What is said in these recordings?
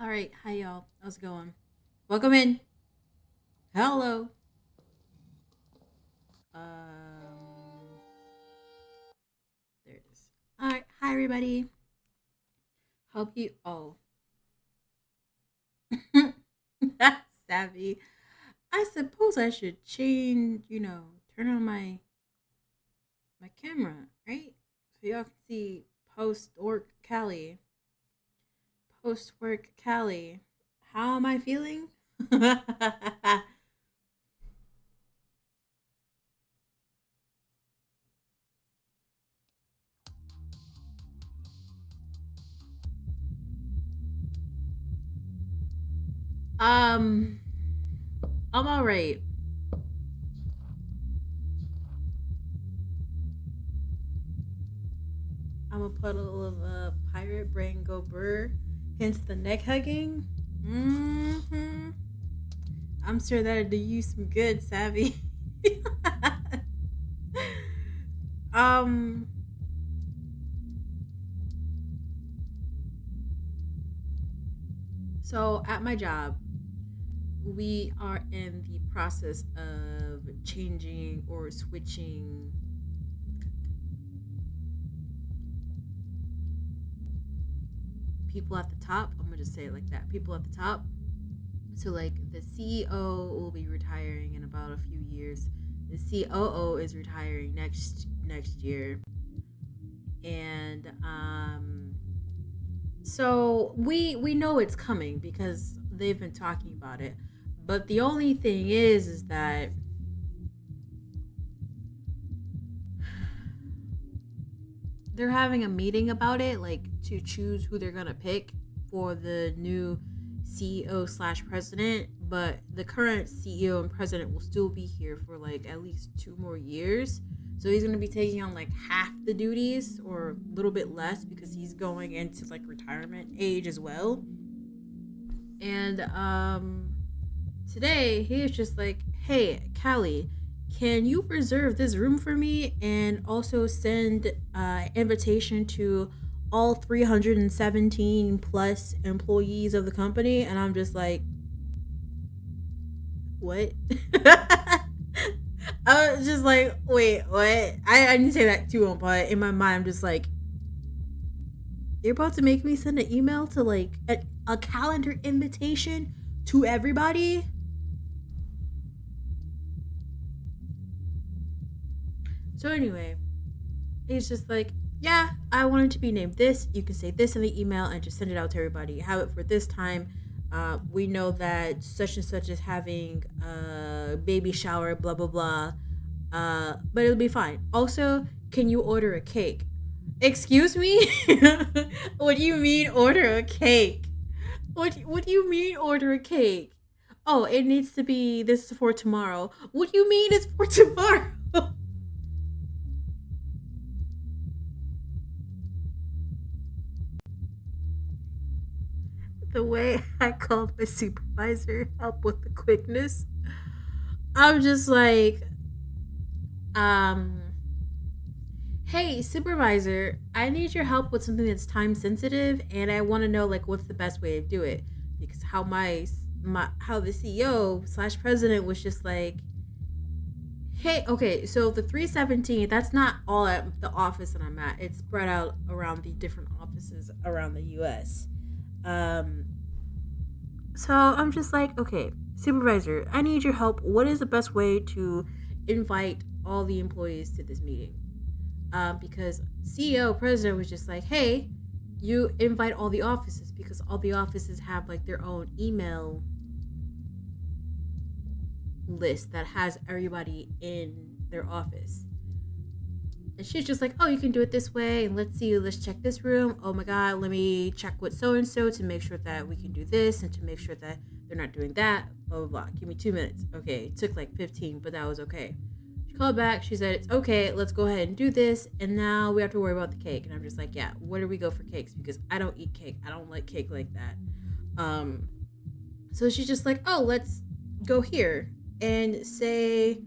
All right, hi y'all. How's it going? Welcome in. Hello. Um, there it is. All right, hi everybody. Hope you. Oh, that's savvy. I suppose I should change. Turn on my camera, right? So y'all can see post work Callie. Post work Callie. How am I feeling? um, I'm all right. I'm a puddle of pirate brain go burr, hence the neck hugging. hmm I'm sure that'll do you some good, Savvy. um, so at my job, we are in the process of changing or switching people at the top. I'm gonna just say it like that. People at the top. So like the CEO will be retiring in about a few years. The COO is retiring next year, and so we know it's coming because they've been talking about it. But the only thing is that they're having a meeting about it, like to choose who they're gonna pick for the new CEO slash president. But the current CEO and president will still be here for like at least 2 more years. So he's gonna be taking on like half the duties or a little bit less because he's going into like retirement age as well. And today he was just like, "Hey, Callie, can you reserve this room for me and also send invitation to all 317 plus employees of the company?" And I'm just like, "What?" I was just like, "Wait, what?" I didn't say that to him, but in my mind, I'm just like, "You're about to make me send an email to like a calendar invitation to everybody?" So anyway, he's just like, "Yeah, I wanted to be named this. You can say this in the email and just send it out to everybody. Have it for this time. We know that such and such is having a baby shower, blah blah blah. But it'll be fine. Also, can you order a cake?" Excuse me? What do you mean order a cake? What do you mean order a cake? Oh, it needs to be this for tomorrow. What do you mean it's for tomorrow? The way I called my supervisor help with the quickness, I'm just like, um, "Hey, supervisor, I need your help with something that's time sensitive, and I want to know like what's the best way to do it because how the CEO slash president was just like, Hey, okay, so the 317, that's not all at the office that I'm at. It's spread out around the different offices around the US. Um, so I'm just like, okay, supervisor, I need your help. What is the best way to invite all the employees to this meeting? Because CEO, president was just like, hey, you invite all the offices because all the offices have like their own email list that has everybody in their office. And she's just like, oh, you can do it this way. And let's see, let's check this room. Oh my God, let me check with so and so to make sure that we can do this and to make sure that they're not doing that. Blah, blah, blah. Give me 2 minutes. Okay, it took like 15, but that was okay. She called back. She said, it's okay. Let's go ahead and do this. And now we have to worry about the cake. And I'm just like, yeah, where do we go for cakes? Because I don't eat cake. I don't like cake like that. Um, so she's just like, oh, let's go here and say,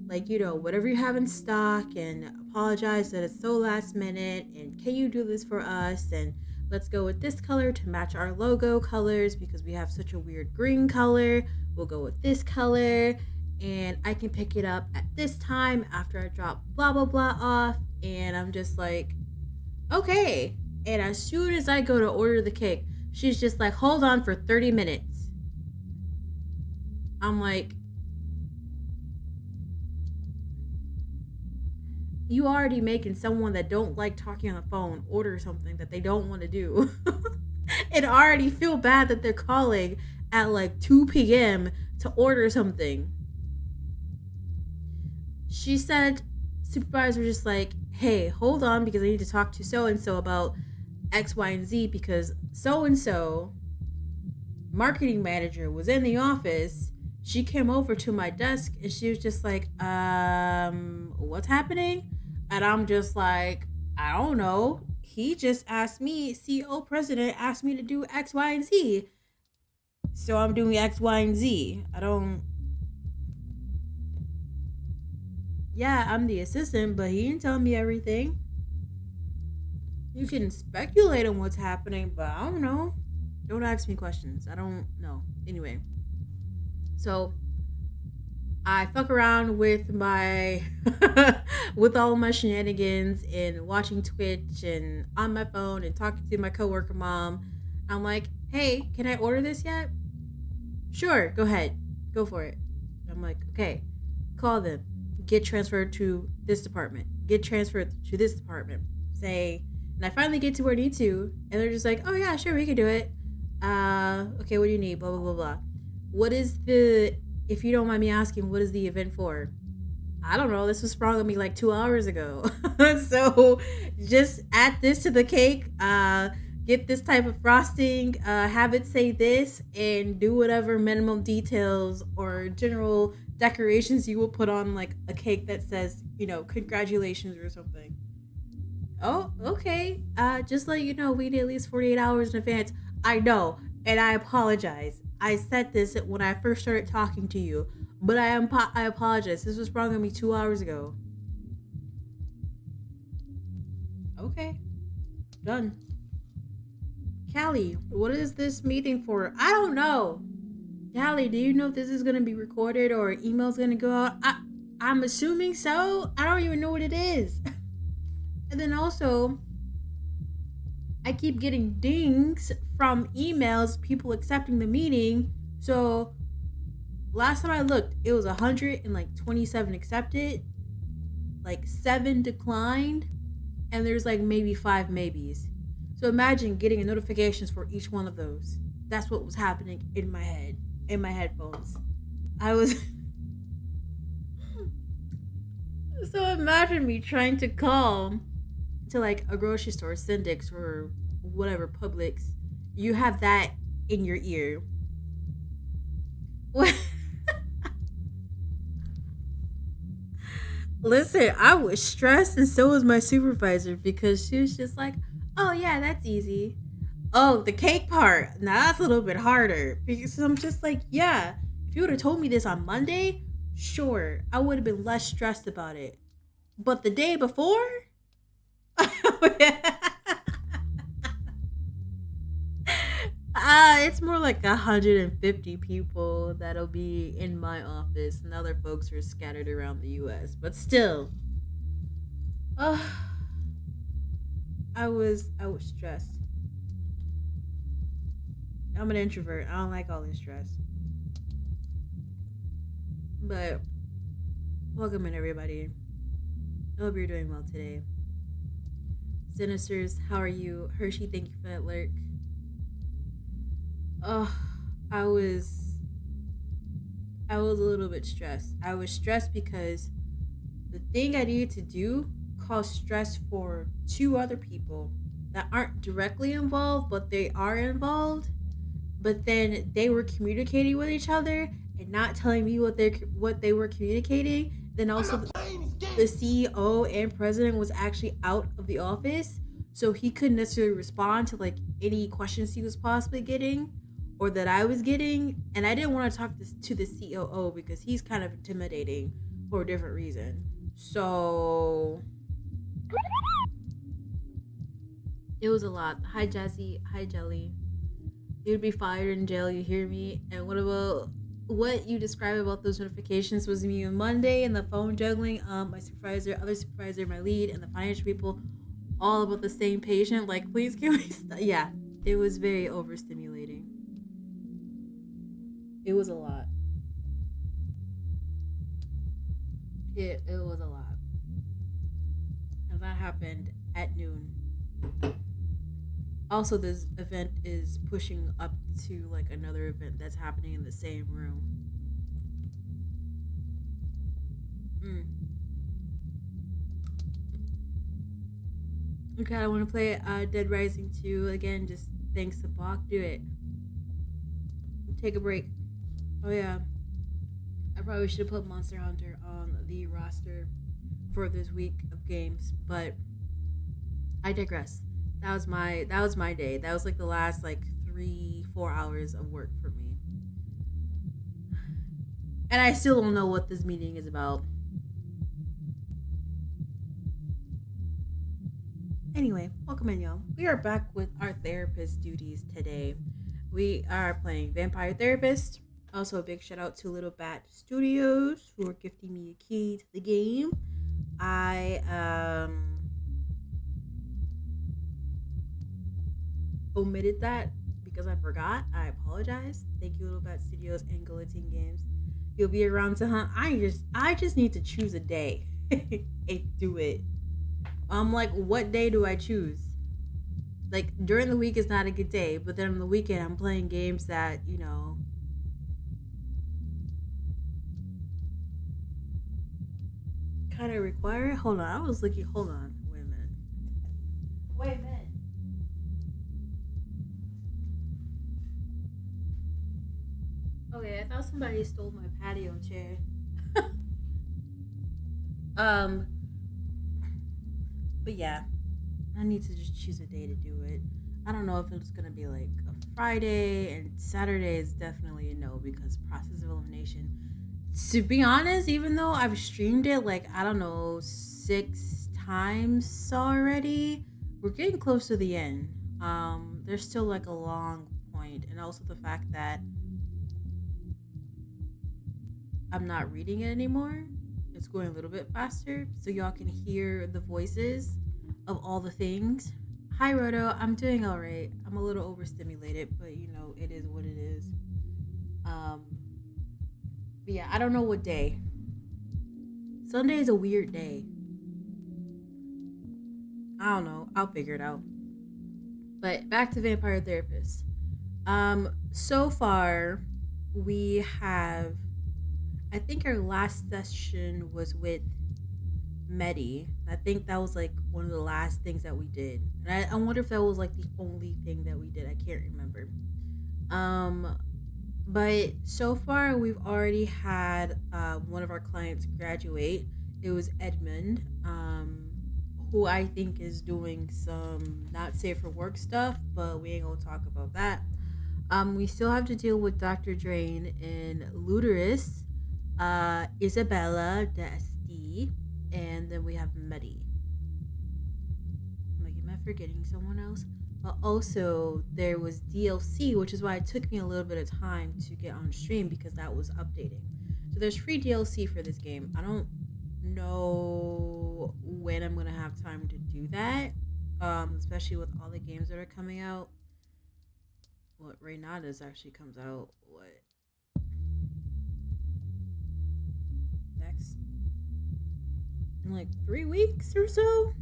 like, whatever you have in stock and apologize that it's so last minute and can you do this for us, and let's go with this color to match our logo colors because we have such a weird green color. We'll go with this color and I can pick it up at this time after I drop blah blah blah off. And I'm just like, okay. And as soon as I go to order the cake, she's just like, hold on for 30 minutes. I'm like, you already making someone that don't like talking on the phone order something that they don't want to do. And already feel bad that they're calling at like 2 p.m. to order something. She said, supervisor just like, hey, hold on because I need to talk to so and so about X, Y, and Z because so and so marketing manager was in the office. She came over to my desk and she was just like, what's happening? And I'm just like, I don't know. He just asked me, CEO president asked me to do X, Y, and Z. So I'm doing X, Y, and Z. Yeah, I'm the assistant, but he didn't tell me everything. You can speculate on what's happening, but I don't know. Don't ask me questions. I don't know. Anyway, so I fuck around with my with all my shenanigans and watching Twitch and on my phone and talking to my coworker mom. I'm like, hey, can I order this yet? Sure, go ahead. Go for it. I'm like, okay, call them. Get transferred to this department. Get transferred to this department. Say, and I finally get to where I need to, and they're just like, oh yeah, sure, we can do it. Okay, what do you need? Blah blah blah blah. What is the if you don't mind me asking, what is the event for? I don't know. This was sprung on me like 2 hours ago. So just add this to the cake. Get this type of frosting. Have it say this, and do whatever minimum details or general decorations you will put on like a cake that says, congratulations or something. Oh, okay. Just let you know, we need at least 48 hours in advance. I know, and I apologize. I said this when I first started talking to you, but I apologize. This was sprung on me 2 hours ago. Okay, done. Callie, what is this meeting for? I don't know. Callie, do you know if this is gonna be recorded or email's gonna go out? I'm assuming so. I don't even know what it is. And then also, I keep getting dings from emails, people accepting the meeting. So last time I looked, it was 127 accepted, like 7 declined, and there's like maybe 5 maybes. So imagine getting notifications for each one of those. That's what was happening in my head, in my headphones. I was. So imagine me trying to call to like a grocery store, Syndics or whatever, Publix. You have that in your ear. Listen, I was stressed, and so was my supervisor because she was just like, "Oh yeah, that's easy." Oh, the cake part. Now that's a little bit harder because I'm just like, yeah. If you would have told me this on Monday, sure, I would have been less stressed about it. But the day before, It's more like 150 people that'll be in my office, and other folks are scattered around the U.S. But still, uh, I was stressed. I'm an introvert. I don't like all this stress. But welcome in, everybody. I hope you're doing well today. Sinisters, how are you? Hershey, thank you for that lurk. Oh, I was I was a little bit stressed. I was stressed because the thing I needed to do caused stress for two other people that aren't directly involved, but they are involved. But then they were communicating with each other and not telling me what they were communicating. Then also the CEO and president was actually out of the office, so he couldn't necessarily respond to like any questions he was possibly getting or that I was getting. And I didn't want to talk to the COO because he's kind of intimidating for a different reason. So it was a lot. Hi Jazzy, hi Jelly. You'd be fired in jail, you hear me? And what about what you described about those notifications was me on Monday and the phone juggling, my supervisor, other supervisor, my lead, and the financial people all about the same patient. Like, please can we yeah. It was very overstimulating. It was a lot. It was a lot. And that happened at noon. Also, this event is pushing up to like another event that's happening in the same room. Mm. Okay, I want to play Dead Rising 2 again. Just thanks to Bach. Do it. Take a break. Oh yeah, I probably should have put Monster Hunter on the roster for this week of games, but I digress. That was my day. That was like the last like 3 4 hours of work for me, and I still don't know what this meeting is about. Anyway, welcome in, y'all. We are back with our therapist duties today. We are playing Vampire Therapist. Also, a big shout out to Little Bat Studios who are gifting me a key to the game. I omitted that because I forgot. I apologize. Thank you, Little Bat Studios and Guillotine Games. You'll be around to hunt. I just need to choose a day and do it. I'm like, what day do I choose? Like during the week is not a good day, but then on the weekend I'm playing games that kind of require it. Hold on, I was looking. Hold on, wait a minute. Wait a minute. Okay, I thought somebody stole my patio chair. um, but yeah, I need to just choose a day to do it. I don't know if it's gonna be like a Friday, and Saturday is definitely a no because process of elimination. To be honest, even though I've streamed it like I don't know 6 times already, we're getting close to the end. There's still like a long point, and also the fact that I'm not reading it anymore. It's going a little bit faster, so y'all can hear the voices of all the things. Hi, Roto. I'm doing all right. I'm a little overstimulated, but it is what it is. Um, but yeah, I don't know what day. Sunday is a weird day. I don't know. I'll figure it out. But back to Vampire Therapist. So far we have. I think our last session was with Medi. I think that was like one of the last things that we did. And I wonder if that was like the only thing that we did. I can't remember. Um, but so far we've already had one of our clients graduate. It was Edmund, who I think is doing some not safe for work stuff, but we ain't gonna talk about that. We still have to deal with Dr. Drain and Luterus, Isabella Desti, and then we have Medi. I'm like, am I forgetting someone else? But also there was DLC, which is why it took me a little bit of time to get on stream because that was updating. So there's free DLC for this game. I don't know when I'm gonna have time to do that, especially with all the games that are coming out. What Reynada's actually comes out what next in like 3 weeks or so,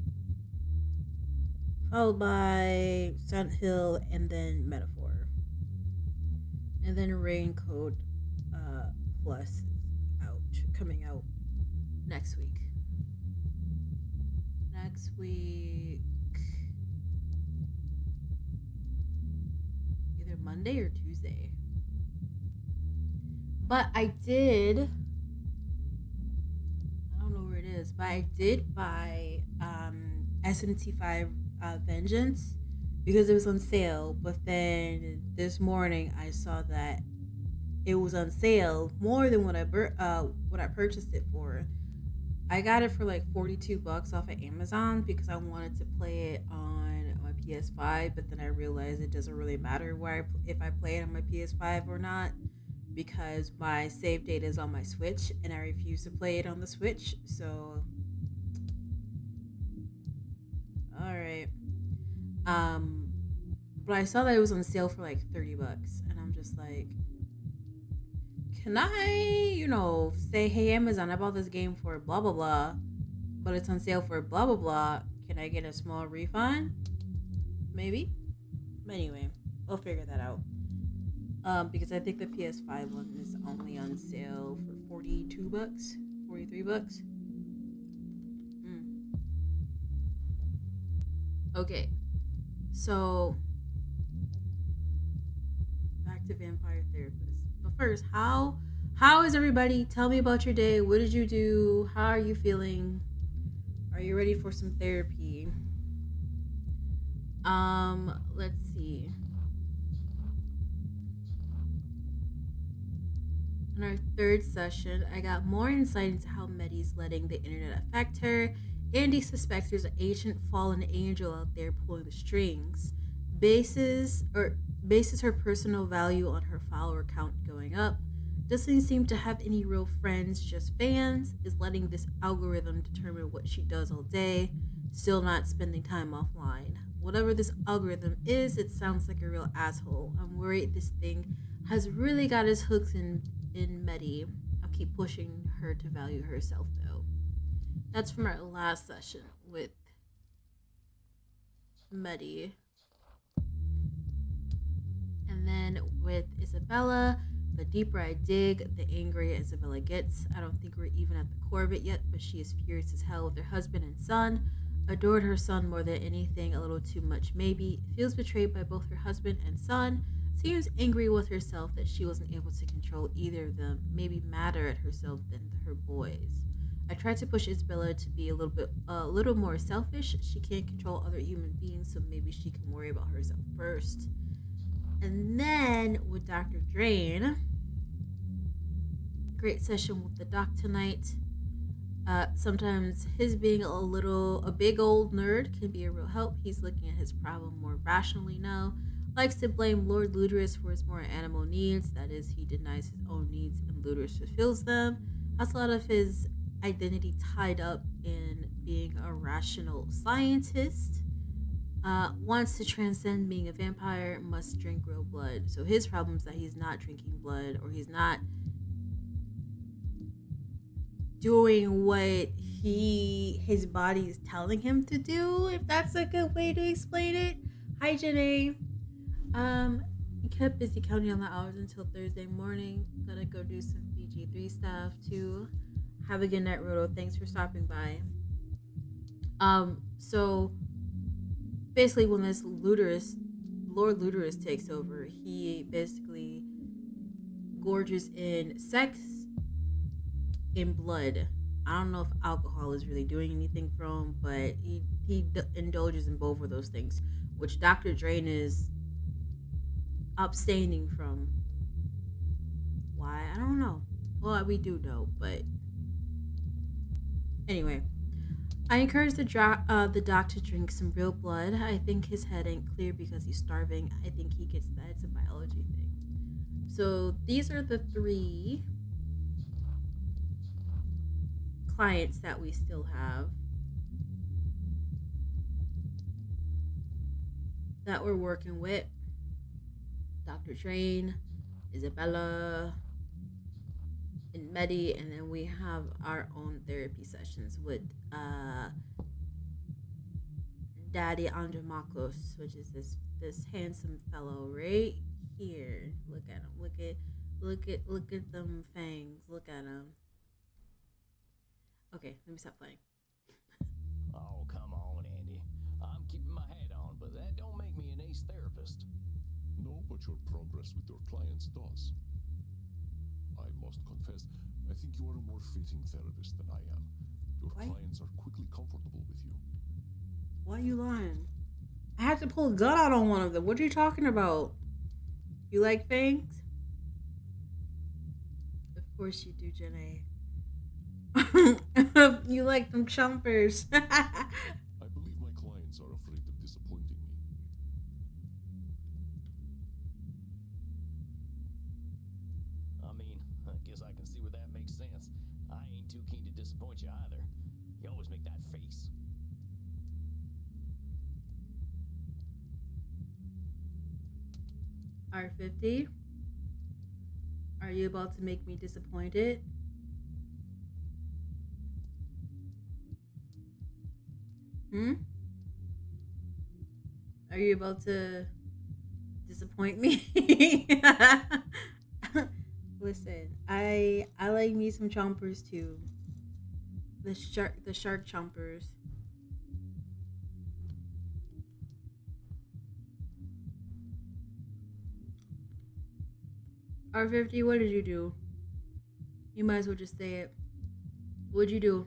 followed by Silent Hill and then Metaphor, and then Raincoat uh, Plus is out coming out next week. Next week, either Monday or Tuesday. But I did. I don't know where it is, but I did buy SMT5 Vengeance because it was on sale. But then this morning I saw that it was on sale more than what I purchased it for. I got it for like $42 off of Amazon because I wanted to play it on my PS5, but then I realized it doesn't really matter if I play it on my PS5 or not because my save data is on my Switch and I refuse to play it on the Switch. So, all right. Um, but I saw that it was on sale for like $30, and I'm just like, can I, say, hey Amazon, I bought this game for blah blah blah, but it's on sale for blah blah blah. Can I get a small refund? Maybe. But anyway, we'll figure that out. Because I think the PS5 one is only on sale for $42, $43. Mm. Okay, so back to Vampire Therapist. But first, how is everybody? Tell me about your day. What did you do? How are you feeling? Are you ready for some therapy? Let's see. In our third session, I got more insight into how Medi's letting the internet affect her. Andy suspects there's an ancient fallen angel out there pulling the strings. Bases or bases her personal value on her follower count going up. Doesn't seem to have any real friends, just fans. Is letting this algorithm determine what she does all day. Still not spending time offline. Whatever this algorithm is, it sounds like a real asshole. I'm worried this thing has really got his hooks in Medi. I'll keep pushing her to value herself though. That's from our last session with Medi. And then with Isabella, the deeper I dig, the angrier Isabella gets. I don't think we're even at the core of it yet, but she is furious as hell with her husband and son. Adored her son more than anything, a little too much maybe. Feels betrayed by both her husband and son. Seems angry with herself that she wasn't able to control either of them. Maybe madder at herself than her boys. I tried to push Isabella to be a little more selfish. She can't control other human beings, so maybe she can worry about herself first. And then with Dr. Drain, great session with the doc tonight. Sometimes his being a big old nerd can be a real help. He's looking at his problem more rationally now. Likes to blame Lord Ludorus for his more animal needs. That is, he denies his own needs and Ludorus fulfills them. Has a lot of his identity tied up in being a rational scientist. Wants to transcend being a vampire, must drink real blood. So his problem is that he's not drinking blood, or he's not doing what his body is telling him to do, if that's a good way to explain it. Hi Janae. He kept busy counting on the hours until Thursday morning. Gonna go do some BG3 stuff too. Have a good night, Roto. Thanks for stopping by. So basically when this Lord Ludorus takes over, he basically gorges in sex in blood. I don't know if alcohol is really doing anything for him, but he indulges in both of those things, which Dr. Drain is abstaining from. Why? I don't know. Well, we do know, but anyway. I encourage the doc to drink some real blood. I think his head ain't clear because he's starving. I think he gets that. It's a biology thing. So these are the three clients that we still have that we're working with. Dr. Train, Isabella, and Medi, and then we have our own therapy sessions with Daddy Andromakos, which is this handsome fellow right here. Look at him. Look at them fangs. Look at him. Okay, let me stop playing. Oh, come on, Andy. I'm keeping my hat on, but that don't make me an ace therapist. No, but your progress with your clients does. I must confess, I think you are a more fitting therapist than I am. Your clients are quickly comfortable with you. Why are you lying? I had to pull a gun out on one of them. What are you talking about? You like fangs? Of course you do, Jenny. You like them chompers. I believe my clients are afraid of disappointing me. I mean, I guess I can see where that makes sense. I ain't too keen to disappoint you either. You always make that face. R50? Are you about to make me disappointed? Hmm? Are you about to disappoint me? Listen, I like me some chompers too. The shark chompers. R50, what did you do? You might as well just say it. What'd you do?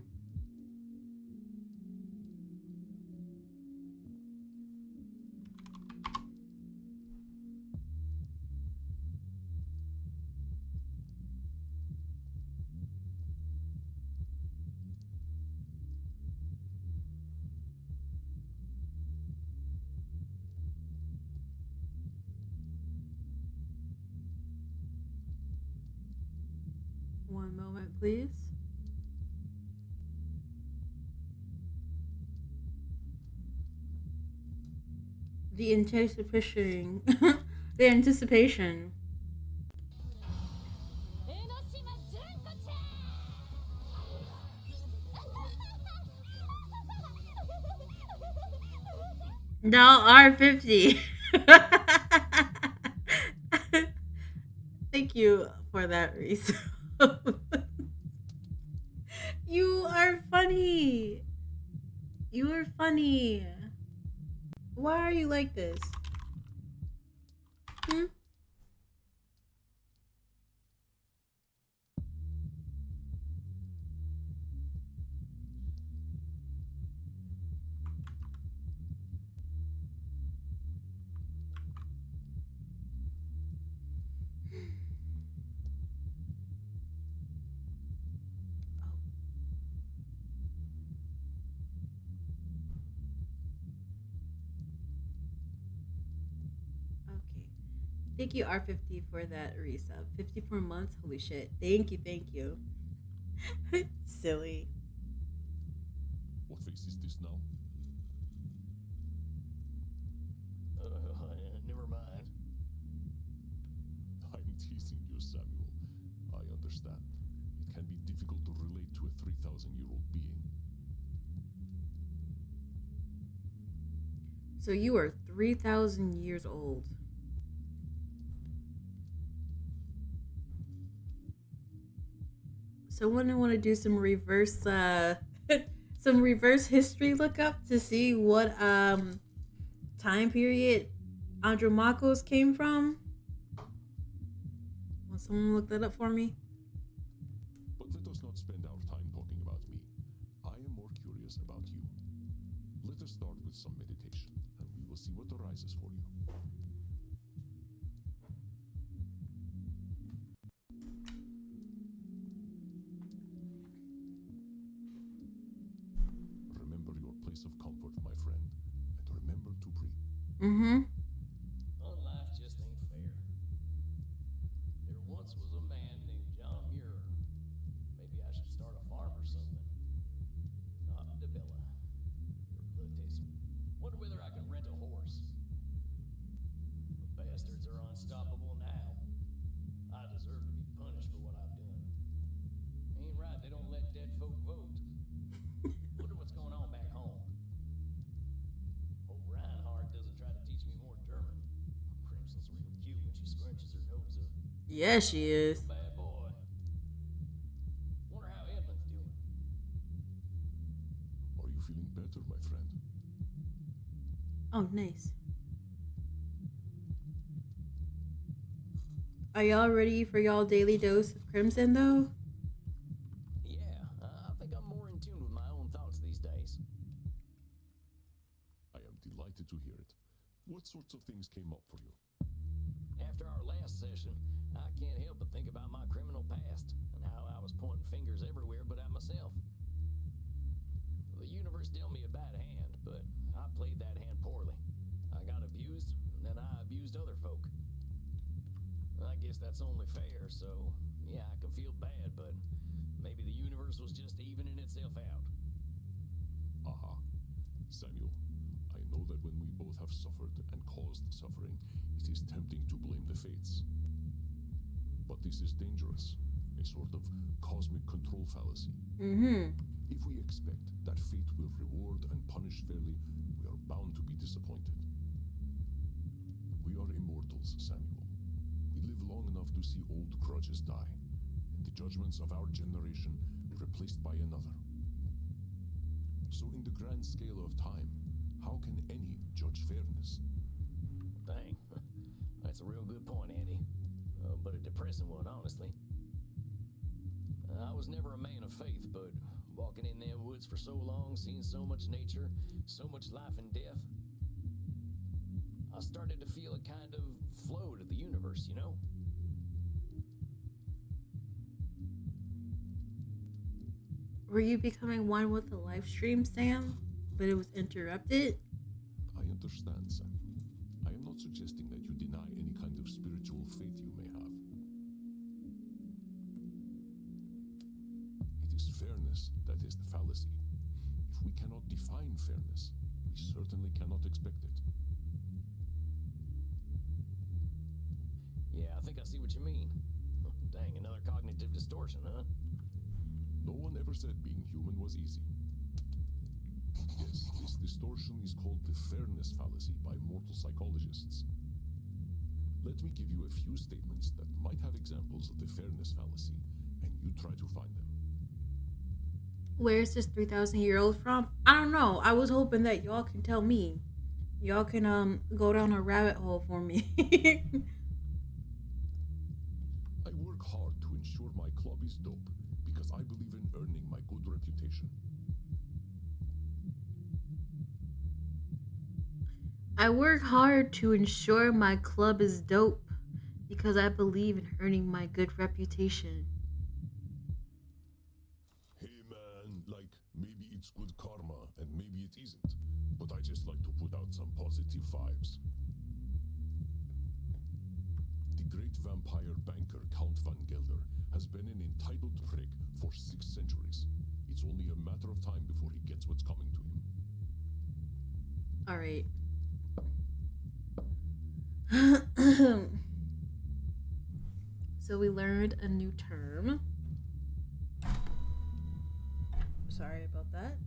One moment, please. The anticipation. The anticipation. Now R50. Thank you for that, Reese. You are funny. You are funny. Why are you like this? Hmm? Okay. Thank you, R50, for that resub. 54 months? Holy shit. Thank you, thank you. Silly. What face is this now? Never mind. I'm teasing you, Samuel. I understand. It can be difficult to relate to a 3,000-year-old being. So you are 3,000 years old. Someone want to do some reverse some reverse history lookup to see what time period Andromachos came from? Will someone look that up for me? But let us not spend our time talking about me. I am more curious about you. Let us start with some meditation, and we will see what arises for you. place of comfort, my friend, and remember to breathe. Mm-hmm. Well, life just ain't fair. There once was a man named John Muir. Maybe I should start a farm or something. Not Debella. Her blood tastes. Wonder whether I can rent a horse. The bastards are unstoppable now. I deserve to be punished for what I've done. Ain't right, they don't let dead folk vote. Wonder what's going on back home. Hope Reinhardt doesn't try to teach me more German. Crimson's real cute when she scrunches her nose up. Yeah, she is. Bad boy. Wonder how Edmund's doing. Are you feeling better, my friend? Oh, nice. Are y'all ready for y'all daily dose of Crimson, though? Yeah, I think I'm more in tune with my own thoughts these days. I am delighted to hear it. What sorts of things came up for you? After our last session, I can't help but think about my criminal past and how I was pointing fingers everywhere but at myself. The universe dealt me a bad hand, but I played that hand poorly. I got abused, and then I abused other folk. I guess that's only fair, so yeah, I can feel bad, but maybe the universe was just evening itself out. Aha. Samuel, I know that when we both have suffered and caused suffering, it is tempting to blame the fates. But this is dangerous, a sort of cosmic control fallacy. Mm-hmm. If we expect that fate will reward and punish fairly, we are bound to be disappointed. We are immortals, Samuel. We live long enough to see old grudges die, and the judgments of our generation replaced by another. So in the grand scale of time, how can any judge fairness? Dang, that's a real good point, Andy. But a depressing one, honestly. I was never a man of faith, but walking in them woods for so long, seeing so much nature, so much life and death, I started to feel a kind of flow to the universe, you know? Were you becoming one with the live stream, Sam? But it was interrupted? I understand, Sam. I am not suggesting that you deny any kind of spiritual faith you may have. It is fairness that is the fallacy. If we cannot define fairness, we certainly cannot expect it. Yeah, I think I see what you mean. Dang, another cognitive distortion, huh? No one ever said being human was easy. Yes, this distortion is called the fairness fallacy by mortal psychologists. Let me give you a few statements that might have examples of the fairness fallacy, and you try to find them. Where's this 3,000-year-old from? I don't know. I was hoping that y'all can tell me. Y'all can go down a rabbit hole for me. I work hard to ensure my club is dope because I believe in earning my good reputation. I work hard to ensure my club is dope because I believe in earning my good reputation. Hey man, like, maybe it's good karma and maybe it isn't, but I just like to put out some positive vibes. The great vampire banker Count Van Gelder has been an entitled prick for 6 centuries. It's only a matter of time before he gets what's coming to him. Alright. So we learned a new term. Sorry about that.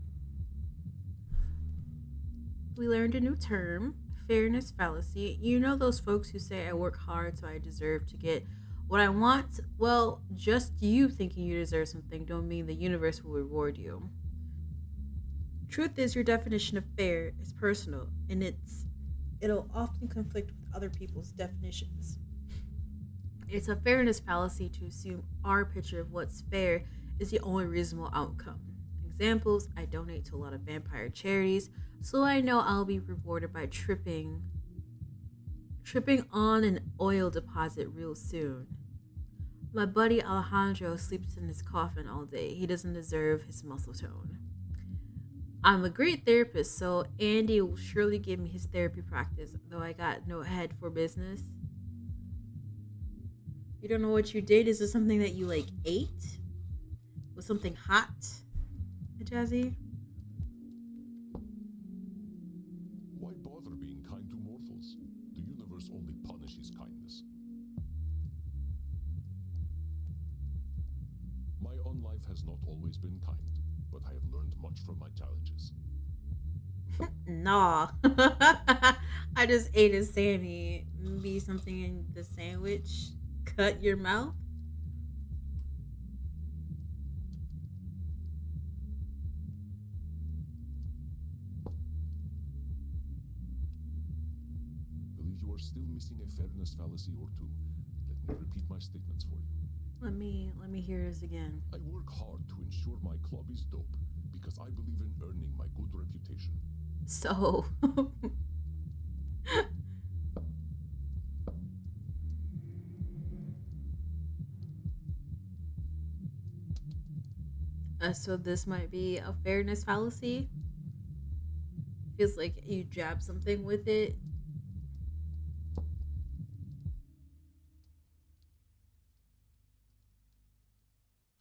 We learned a new term, fairness fallacy. You know those folks who say I work hard so I deserve to get what I want? Well, just you thinking you deserve something don't mean the universe will reward you. Truth is, your definition of fair is personal, and it'll often conflict with other people's definitions. It's a fairness fallacy to assume our picture of what's fair is the only reasonable outcome. Examples: I donate to a lot of vampire charities, so I know I'll be rewarded by tripping on an oil deposit real soon. My buddy Alejandro sleeps in his coffin all day. He doesn't deserve his muscle tone. I'm a great therapist, so Andy will surely give me his therapy practice, though I got no head for business. You don't know what you did? Is this something that you like ate? Was something hot, Jazzy? Why bother being kind to mortals? The universe only punishes kindness. My own life has not always been kind, but I have learned much from my challenges. Nah. I just ate a Sammy. Be something in the sandwich. Cut your mouth. Believe you are still missing a fairness fallacy or two. Let me repeat my statements for you. Let me hear this again. I work hard to ensure my club is dope because I believe in earning my good reputation. So so this might be a fairness fallacy. Feels like you jab something with it.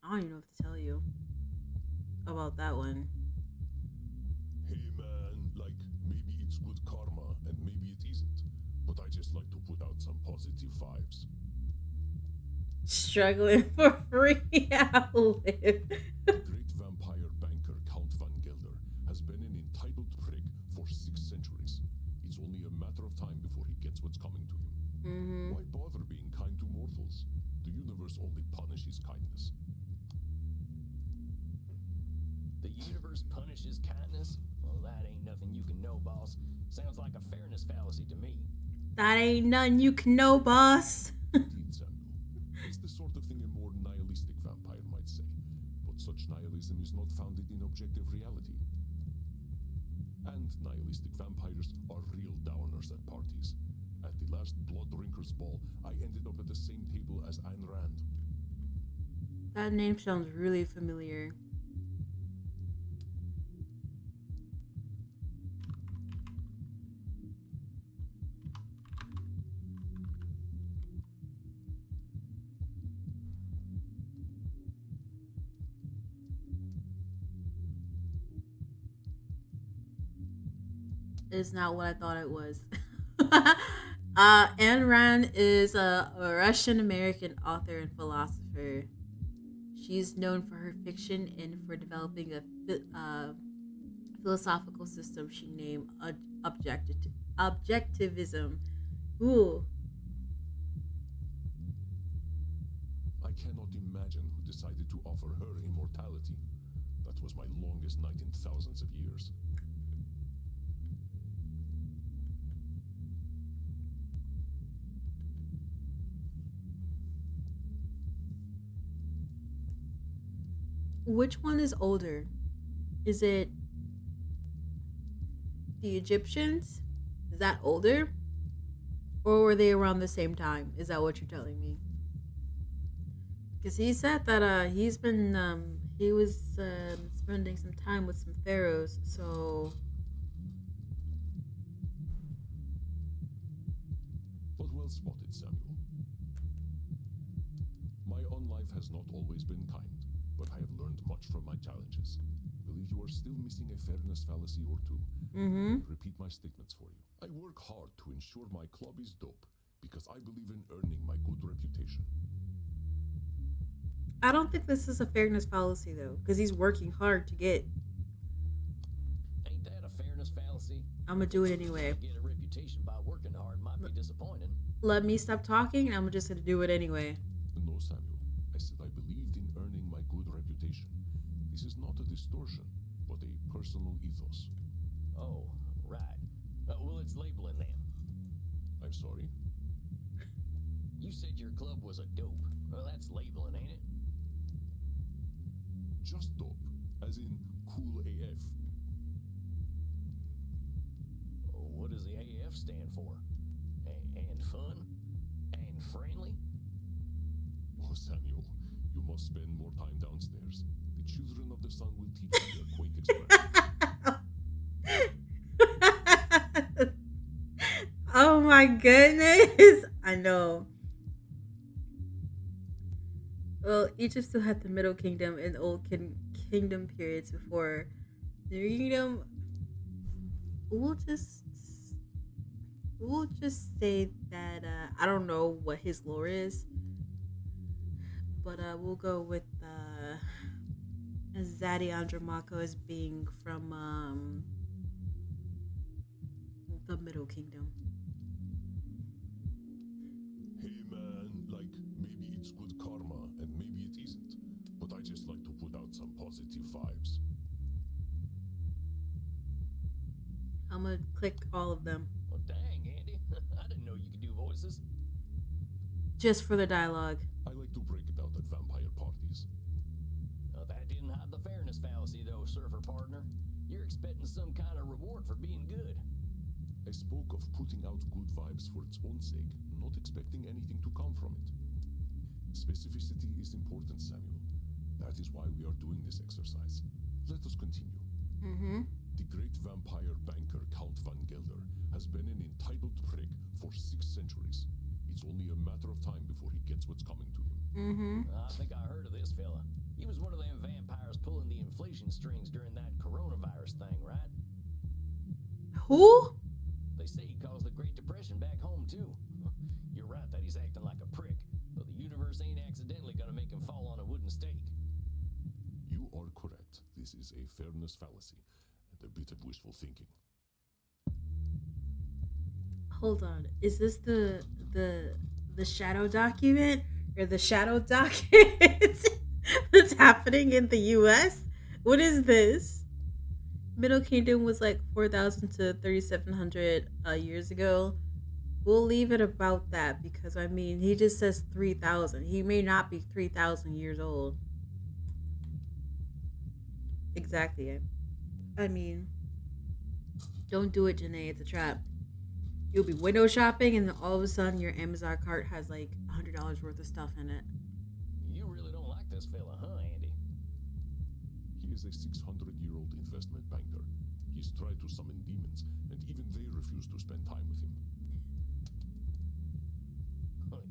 I don't even know what to tell you about that one. Hey man, like maybe it's good karma and maybe it isn't, but I just like to put out some positive vibes. Struggling for free. I live. The great vampire banker Count Van Gelder has been an entitled prick for 6 centuries. It's only a matter of time before he gets what's coming to him. Mm-hmm. Why bother being kind to mortals? The universe only punishes kindness. The universe punishes kindness? Well, that ain't nothing you can know, boss. Sounds like a fairness fallacy to me. That ain't nothing you can know, boss. Indeed, Samuel. It's the sort of thing a more nihilistic vampire might say, but such nihilism is not founded in objective reality. And nihilistic vampires are real downers at parties. At the last Blood Drinkers Ball, I ended up at the same table as Ayn Rand. That name sounds really familiar. It's not what I thought it was. Ayn Rand is a Russian American author and philosopher. She's known for her fiction and for developing a philosophical system she named objectivism. Ooh, I cannot imagine who decided to offer her immortality. That was my longest night in thousands of years. which one is older? Is it the Egyptians? Is that older? Or were they around the same time? Is that what you're telling me? Because he said that he was spending some time with some pharaohs. So But well spotted, Samuel. My own life has not always been kind, but I have learned much from my challenges. Believe you are still missing a fairness fallacy or two. mm-hmm. Repeat my statements for you. I work hard to ensure my club is dope because I believe in earning my good reputation. I don't think this is a fairness fallacy though, because he's working hard to get. Ain't that a fairness fallacy? I'm gonna do it anyway. Get a reputation by working hard might be disappointing. Let me stop talking, and I'm just gonna do it anyway. No, Samuel. I said I believed in earning my good reputation. This is not a distortion, but a personal ethos. Oh, right. Well, it's labeling then. I'm sorry. You said your club was a dope. Well, that's labeling, ain't it? Just dope, as in cool AF. What does the AF stand for? And fun? And friendly? Oh, Samuel, you must spend more time downstairs. The children of the sun will teach you their quaint expressions. my goodness. I know. Well, Egypt still had the Middle Kingdom and Old Kingdom periods before the New Kingdom. We'll just we'll just say that I don't know what his lore is, but we'll go with Zaddy Andromaco as being from the Middle Kingdom. Hey man, like, maybe it's good karma and maybe it isn't, but I just like to put out some positive vibes. I'm gonna click all of them Well, dang, Andy. I didn't know you could do voices. just for the dialogue. I like to break it out at vampire parties. Well, that didn't hide the fairness fallacy, though, surfer partner. You're expecting some kind of reward for being good. I spoke of putting out good vibes for its own sake, not expecting anything to come from it. Specificity is important, Samuel. That is why we are doing this exercise. Let us continue. Mm-hmm. The great vampire banker Count Van Gelder has been an entitled prick for 6 centuries. It's only a matter of time before he gets what's coming to him. Mm-hmm. I think I heard of this fella. He was one of them vampires pulling the inflation strings during that coronavirus thing, right? Who? They say he caused the Great Depression back home, too. You're right that he's acting like a prick, but the universe ain't accidentally gonna make him fall on a wooden stake. You are correct. This is a fairness fallacy and a bit of wishful thinking. Hold on. Is this the shadow document or the shadow document that's happening in the US? What is this? Middle Kingdom was like 4,000 to 3,700 years ago. We'll leave it about that because I mean, he just says 3,000. He may not be 3,000 years old. Exactly. I mean, don't do it, Janae. It's a trap. You'll be window shopping, and then all of a sudden, your Amazon cart has like $100 worth of stuff in it. You really don't like this fella, huh, Andy? He is a 600-year-old investment banker. He's tried to summon demons, and even they refuse to spend time with him.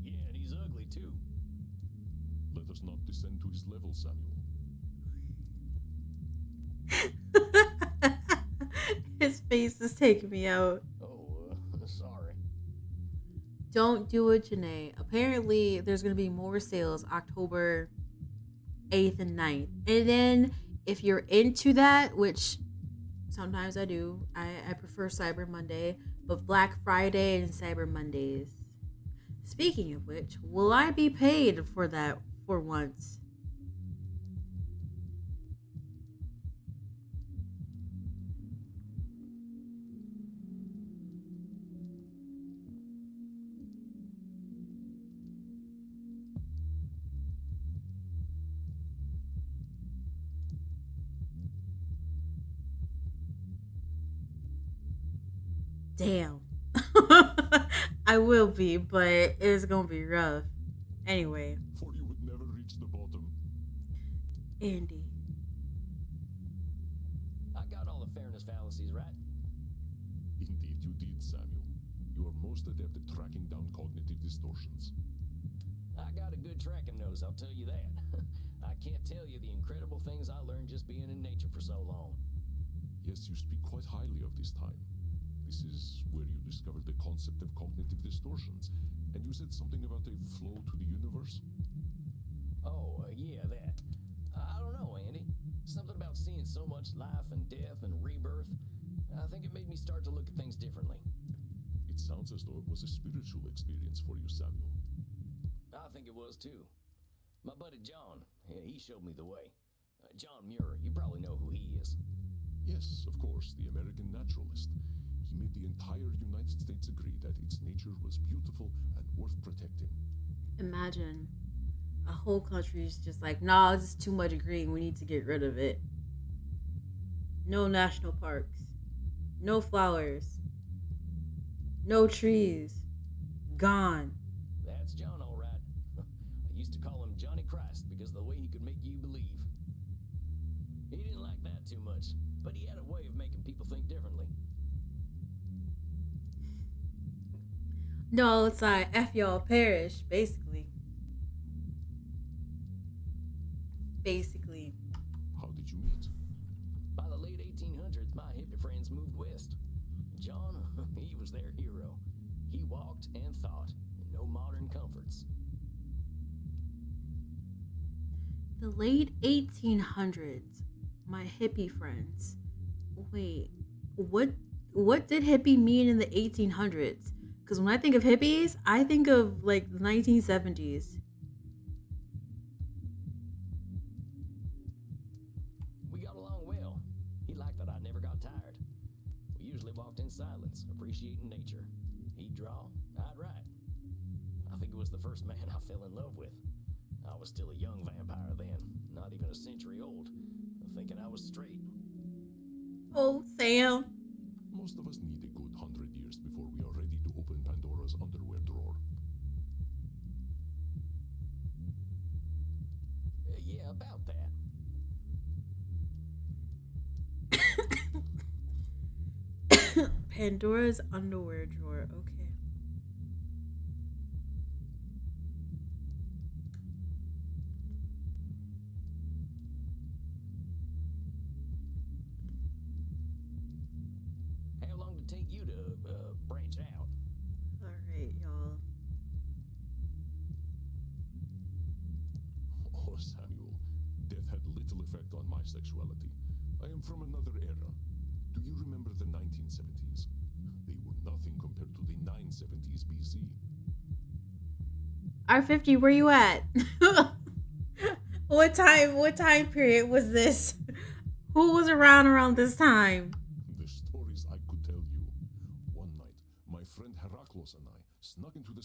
Yeah, and he's ugly, too. Let us not descend to his level, Samuel. His face is taking me out. Oh, sorry. Don't do it, Janae. Apparently, there's going to be more sales October 8th and 9th. And then, if you're into that, which sometimes I do, I prefer Cyber Monday, but Black Friday and Cyber Mondays. Speaking of which, will I be paid for that for once? Damn. I will be, but it's gonna be rough. Anyway, For you would never reach the bottom. Andy. I got all the fairness fallacies, right? Indeed, you did, Samuel. You are most adept at tracking down cognitive distortions. I got a good tracking nose, I'll tell you that. I can't tell you the incredible things I learned just being in nature for so long. Yes, you speak quite highly of this time. This is where you discovered the concept of cognitive distortions, and you said something about a flow to the universe? Oh, yeah, that. I don't know, Andy. Something about seeing so much life and death and rebirth. I think it made me start to look at things differently. It sounds as though it was a spiritual experience for you, Samuel. I think it was too. My buddy John, he showed me the way. John Muir, you probably know who he is. Yes, of course, the American naturalist. He made the entire United States agree that its nature was beautiful and worth protecting. Imagine a whole country is just like, nah, this is too much green. We need to get rid of it. No national parks. No flowers. No trees. Gone. That's John, all right. I used to call him Johnny Christ because of the way he could make you believe. He didn't like that too much, but he had a way of making people think differently. No, it's like F y'all perish, basically. Basically. How did you meet? By the late 1800s, my hippie friends moved west. John, he was their hero. He walked and thought, and no modern comforts. The late 1800s. My hippie friends. Wait, what what did hippie mean in the 1800s? Because when I think of hippies, I think of like the 1970s. We got along well. He liked that I never got tired. We usually walked in silence, appreciating nature. He'd draw, I'd write. I think it was the first man I fell in love with. I was still a young vampire then, not even a century old, thinking I was straight. Oh, Sam. Most of us need a good 100 years before we are ready to open Pandora's underwear drawer. Yeah, about that. Pandora's underwear drawer. Okay. How long did it take you to branch out? All right, y'all. Oh, Samuel, death had little effect on my sexuality. I am from another era. Do you remember the 1970s? They were nothing compared to the 970s BC. R50, where you at? What time period was this? Who was around this time? The stories I could tell you. One night, my friend Heraclos and I snuck into the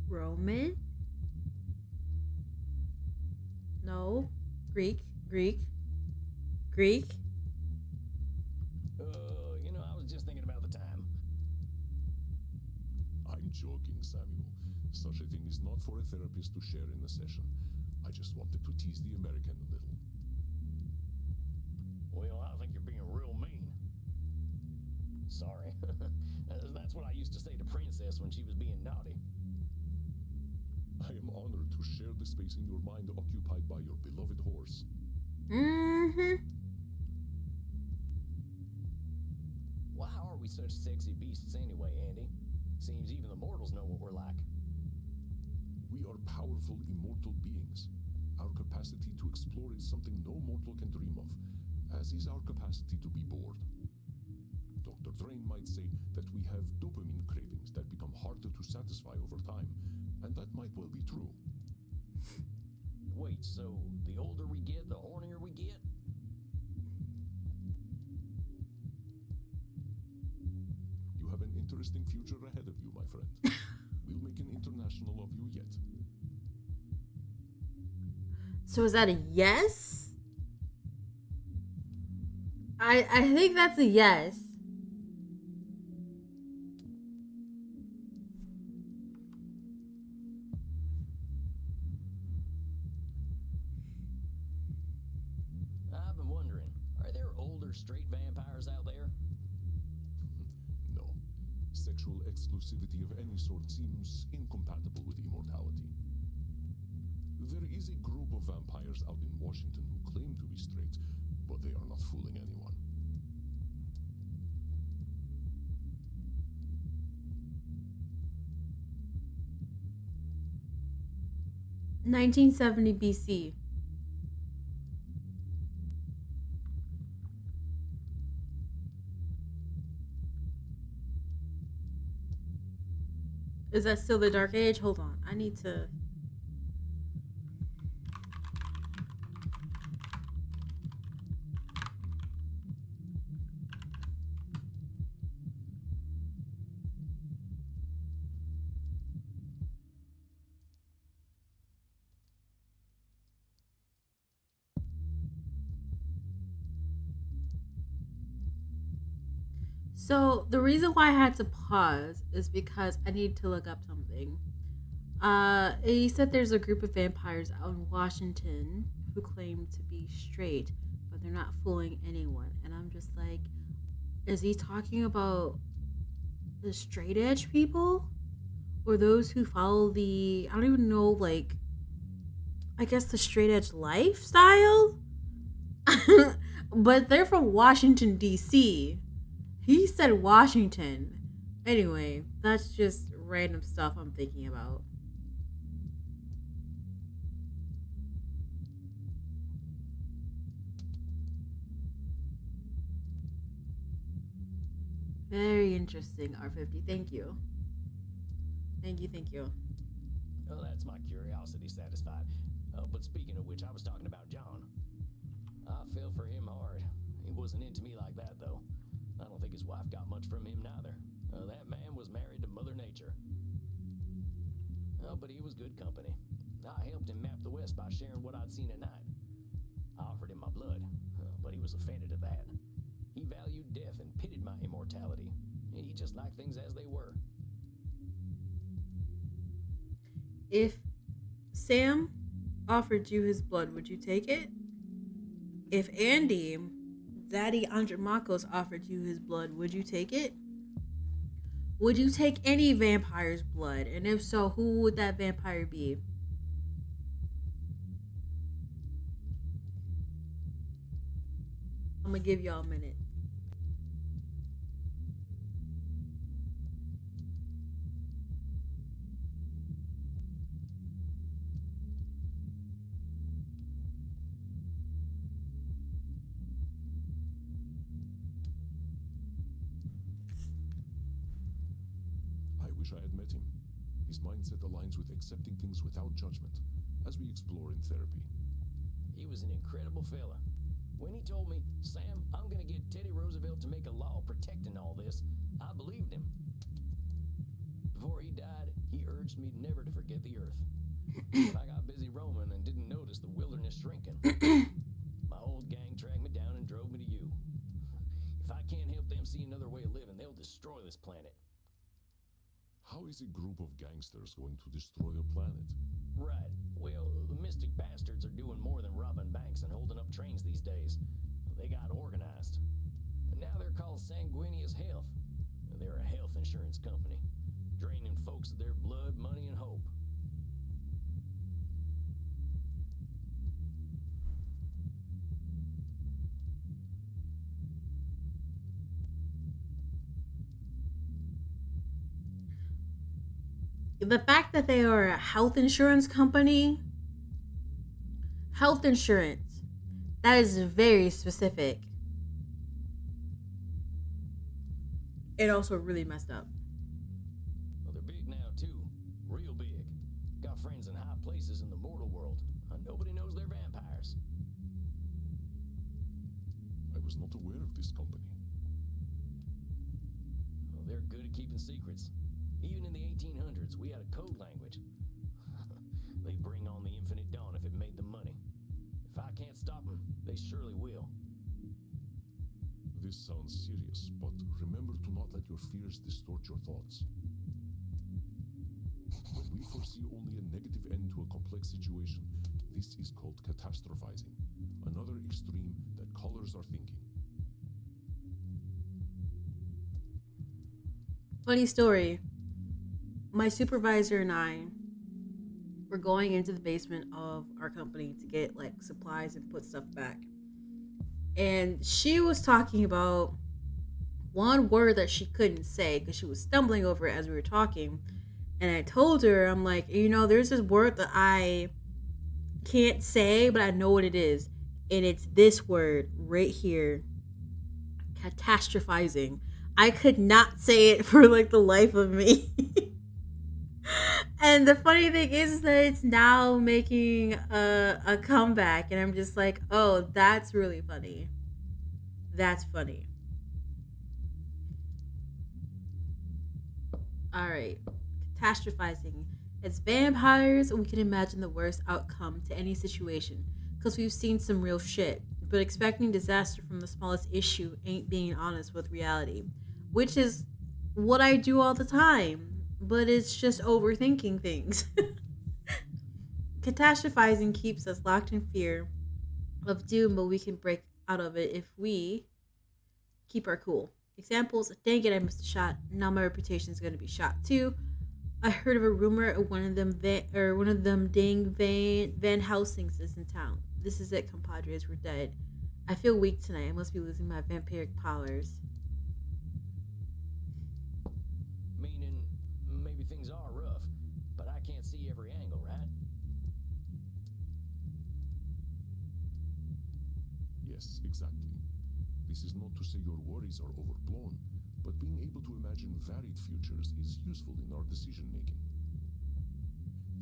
Roman? No. Greek. Greek. Greek. I was just thinking about the time. I'm joking, Samuel. Such a thing is not for a therapist to share in a session. I just wanted to tease the American a little. Well, I think you're being real mean. Sorry. That's what I used to say to Princess when she was being naughty. I am honored to share the space in your mind occupied by your beloved horse. Mm-hmm. Why are we such sexy beasts anyway, Andy? Seems even the mortals know what we're like. We are powerful, immortal beings. Our capacity to explore is something no mortal can dream of, as is our capacity to be bored. Dr. Drain might say that we have dopamine cravings that become harder to satisfy over time, and that might well be true. Wait, so the older we get, the hornier we get? You have an interesting future ahead of you, my friend. We'll make an international of you yet. So is that a yes? I think that's a yes. I've been wondering, are there older straight vampires out there? No. Sexual exclusivity of any sort seems incompatible with immortality. There is a group of vampires out in Washington who claim to be straight, but they are not fooling anyone. 1970 BC. Is that still the Dark Age? Hold on. I need to. So the reason why I had to pause is because I need to look up something. He said there's a group of vampires out in Washington who claim to be straight, but but they're not fooling anyone. And I'm just like, is he talking about the straight edge people? Or those who follow the, I don't even know, like, I guess the straight edge lifestyle? But they're from Washington, D.C. He said Washington. Anyway, that's just random stuff I'm thinking about. Very interesting, R50. Thank you. Thank you, thank you. Oh, that's my curiosity satisfied. But speaking of which, I was talking about John. I fell for him hard. He wasn't into me like that, though. I don't think his wife got much from him, neither. That man was married to Mother Nature. But he was good company. I helped him map the West by sharing what I'd seen at night. I offered him my blood, but he was offended at that. He valued death and pitied my immortality. He just liked things as they were. If Sam offered you his blood, would you take it? If Andy, Daddy Andromakos, offered you his blood, would you take it? Would you take any vampire's blood? And if so, who would that vampire be? I'm gonna give y'all a minute. I wish I had met him. His mindset aligns with accepting things without judgment, as we explore in therapy. He was an incredible fella. When he told me, Sam, I'm gonna get Teddy Roosevelt to make a law protecting all this, I believed him. Before he died, he urged me never to forget the earth. But I got busy roaming and didn't notice the wilderness shrinking. My old gang tracked me down and drove me to you. If I can't help them see another way of living, they'll destroy this planet. How is a group of gangsters going to destroy a planet? Right. Well, the mystic bastards are doing more than robbing banks and holding up trains these days. They got organized. And now they're called Sanguinius Health. They're a health insurance company, draining folks of their blood, money, and hope. The fact that they are a health insurance company, health insurance, that is very specific. It also really messed up. Well, they're big now, too. Real big. Got friends in high places in the mortal world. Nobody knows they're vampires. I was not aware of this company. Well, they're good at keeping secrets. Even in the 1800s, we had a code language. They'd bring on the infinite dawn if it made them money. If I can't stop them, they surely will. This sounds serious, but remember to not let your fears distort your thoughts. When we foresee only a negative end to a complex situation, this is called catastrophizing, another extreme that colors our thinking. Funny story. My supervisor and I were going into the basement of our company to get like supplies and put stuff back. And she was talking about one word that she couldn't say because she was stumbling over it as we were talking. And I told her, I'm like, there's this word that I can't say, but I know what it is. And it's this word right here, catastrophizing. I could not say it for like the life of me. And the funny thing is that it's now making a comeback. And I'm just like, oh, that's really funny. That's funny. All right. Catastrophizing. As vampires, we can imagine the worst outcome to any situation because we've seen some real shit. But expecting disaster from the smallest issue ain't being honest with reality, which is what I do all the time. But it's just overthinking things. Catastrophizing keeps us locked in fear of doom, but we can break out of it if we keep our cool. Examples: dang it, I missed a shot. Now my reputation is gonna be shot too. I heard of a rumor of one of them dang Van Helsings is in town. This is it, compadres. We're dead. I feel weak tonight. I must be losing my vampiric powers. Meaning, maybe things are rough, but I can't see every angle, right? Yes, exactly. This is not to say your worries are overblown, but being able to imagine varied futures is useful in our decision making.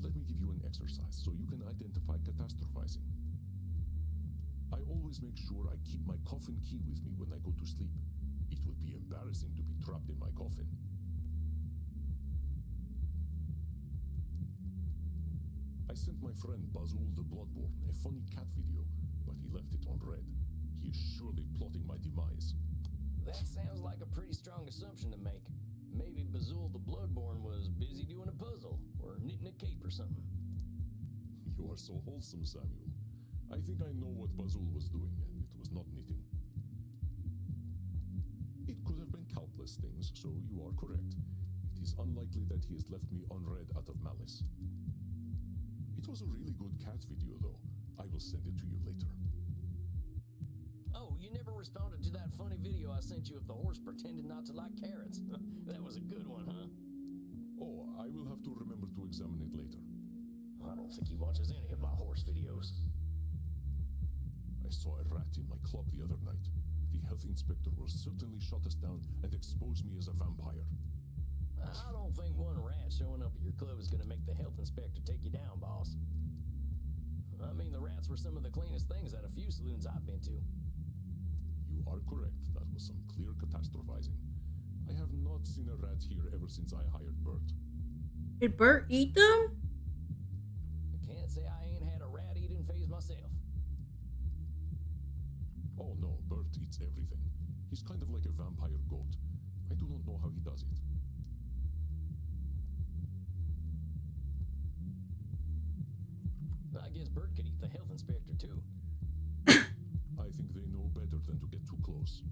Let me give you an exercise so you can identify catastrophizing. I always make sure I keep my coffin key with me when I go to sleep. It would be embarrassing to be trapped in my coffin. I sent my friend Bazul the Bloodborne a funny cat video, but he left it on red. He is surely plotting my demise. That sounds like a pretty strong assumption to make. Maybe Bazul the Bloodborne was busy doing a puzzle, or knitting a cape or something. You are so wholesome, Samuel. I think I know what Bazul was doing, and it was not knitting. It could have been countless things, so you are correct. It is unlikely that he has left me unread out of malice. It was a really good cat video, though. I will send it to you later. Oh, you never responded to that funny video I sent you of the horse pretending not to like carrots. That was a good one, huh? Oh, I will have to remember to examine it later. I don't think he watches any of my horse videos. I saw a rat in my club the other night. The health inspector will certainly shut us down and expose me as a vampire. I don't think one rat showing up at your club is going to make the health inspector take you down, boss. I mean, the rats were some of the cleanest things at a few saloons I've been to. You are correct. That was some clear catastrophizing. I have not seen a rat here ever since I hired Bert. Did Bert eat them? I can't say I ain't had a rat-eating phase myself. Oh no, Bert eats everything. He's kind of like a vampire goat. I do not know how he does it. I guess Bert could eat the health inspector, too. I think they know better than to get too close.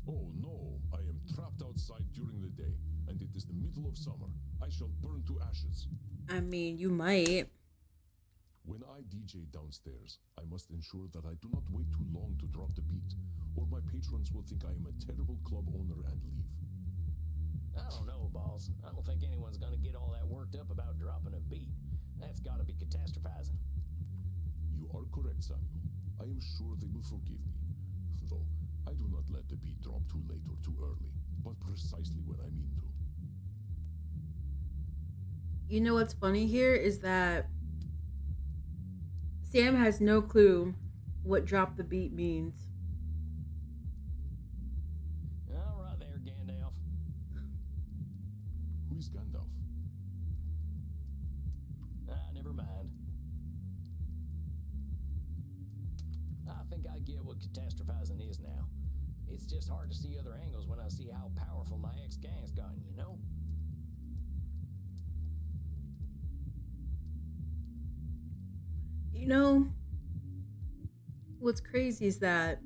Oh no, I am trapped outside during the day, and it is the middle of summer. I shall burn to ashes. I mean, you might. When I DJ downstairs, I must ensure that I do not wait too long to drop the beat, or my patrons will think I am a terrible club owner and leave. I don't know, boss. I don't think anyone's gonna get all that worked up about dropping a beat. That's gotta be catastrophizing. You are correct, Samuel. I am sure they will forgive me. Though, I do not let the beat drop too late or too early, but precisely when I mean to. You know what's funny here is that Sam has no clue what drop the beat means. All right there, Gandalf. Who is Gandalf? Never mind. I think I get what catastrophizing is now. It's just hard to see other angles when I see how powerful my ex-gang's gotten, you know? You know, what's crazy is that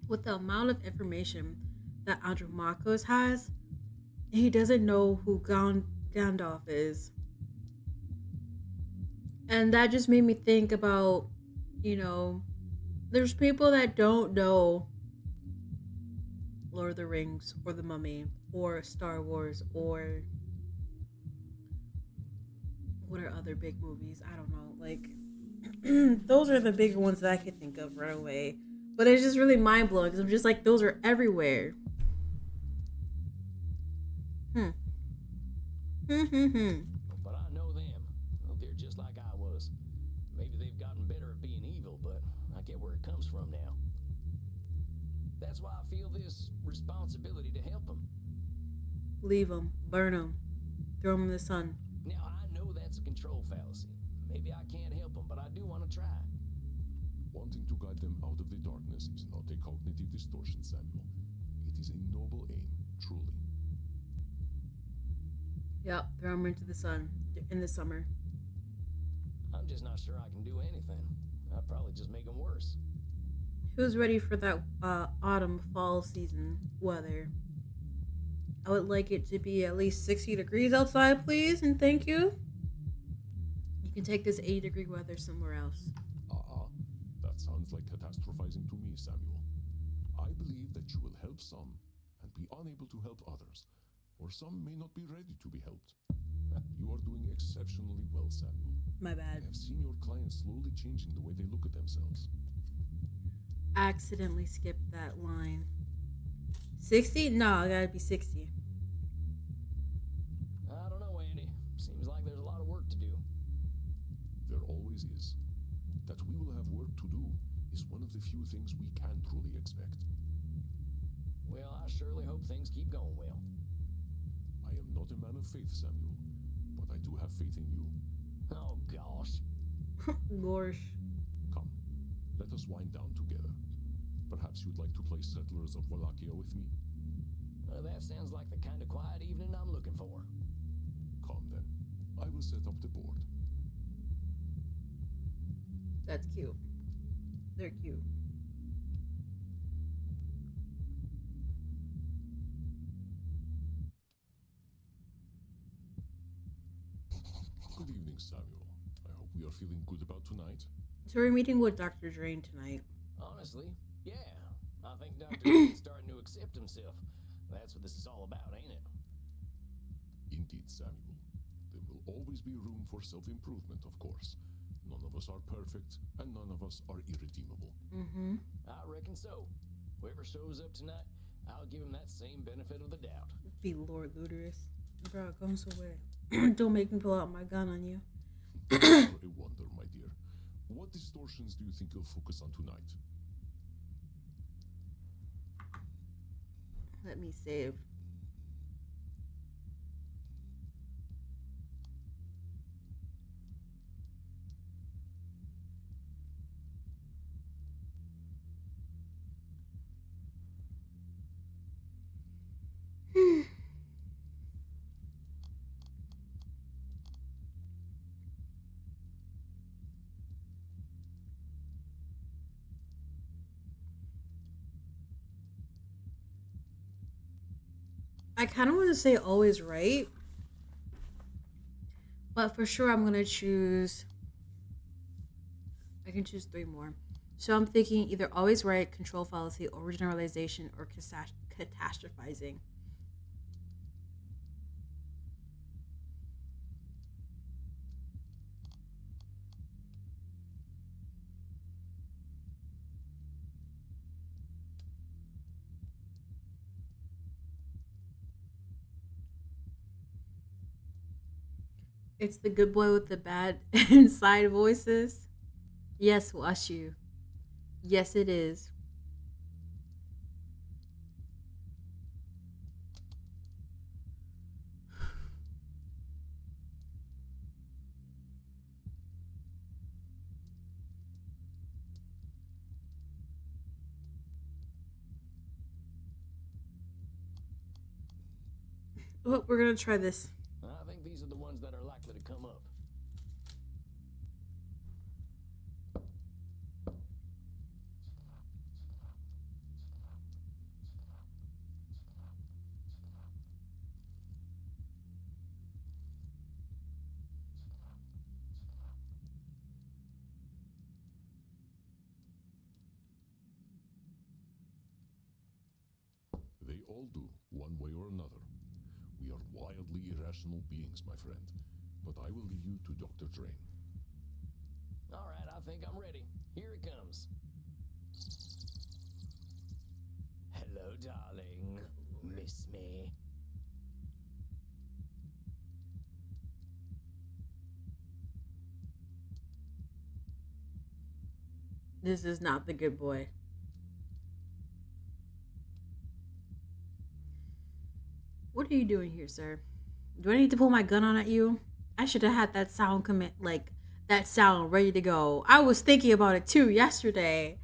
with the amount of information that Andromachos has, he doesn't know who Gandalf is. And that just made me think about, you know, there's people that don't know Lord of the Rings or The Mummy or Star Wars or what are other big movies? I don't know. Like, those are the bigger ones that I could think of right away. But it's just really mind blowing because I'm just like, those are everywhere. But I know them. Well, they're just like I was. Maybe they've gotten better at being evil, but I get where it comes from now. That's why I feel this responsibility to help them. Leave them, burn them, throw them in the sun. Now, I know that's a control fallacy. Maybe I can't help them, but I do want to try. Wanting to guide them out of the darkness is not a cognitive distortion, Samuel. It is a noble aim, truly. Yep, throw them into the sun in the summer. I'm just not sure I can do anything. I'd probably just make them worse. Who's ready for that autumn fall season weather? I would like it to be at least 60 degrees outside, please, and thank you. You can take this 80-degree weather somewhere else. That sounds like catastrophizing to me, Samuel. I believe that you will help some and be unable to help others, or some may not be ready to be helped. You are doing exceptionally well, Samuel. My bad. I have seen your clients slowly changing the way they look at themselves. Accidentally skipped that line. 60? No, I gotta be 60. I don't know, Andy. Seems like there's a lot of work to do. There always is. That we will have work to do is one of the few things we can truly expect. Well, I surely hope things keep going well. I am not a man of faith, Samuel, but I do have faith in you. Oh, gosh. Gorsh. Come, let us wind down together. Perhaps you'd like to play Settlers of Wallachia with me? That sounds like the kind of quiet evening I'm looking for. Come then. I will set up the board. That's cute. They're cute. Good evening, Samuel. I hope we are feeling good about tonight. So we're meeting with Dr. Drain tonight. Honestly, yeah. I think Dr. Drain's starting to accept himself. That's what this is all about, ain't it? Indeed, Samuel. There will always be room for self-improvement, of course. None of us are perfect, and none of us are irredeemable. Mm-hmm. I reckon so. Whoever shows up tonight, I'll give him that same benefit of the doubt. Be Lord Luterus. Bro, go somewhere. Don't make me pull out my gun on you. You're a wonder, my dear. What distortions do you think you'll focus on tonight? Let me save. I kind of want to say always right, but for sure I'm gonna choose. I can choose 3 more. So I'm thinking either always right, control fallacy, overgeneralization, or catastrophizing. It's the good boy with the bad inside voices. Yes, wash you. Yes, it is. Oh, we're gonna try this. I think these are the ones that are likely to come up. They all do, one way or another. We are wildly irrational beings, my friend. But I will leave you to Dr. Drain. All right, I think I'm ready. Here it comes. Hello, darling. Miss me? This is not the good boy. What are you doing here, sir? Do I need to pull my gun on at you? I should have had that sound commit, like that sound ready to go. I was thinking about it too yesterday.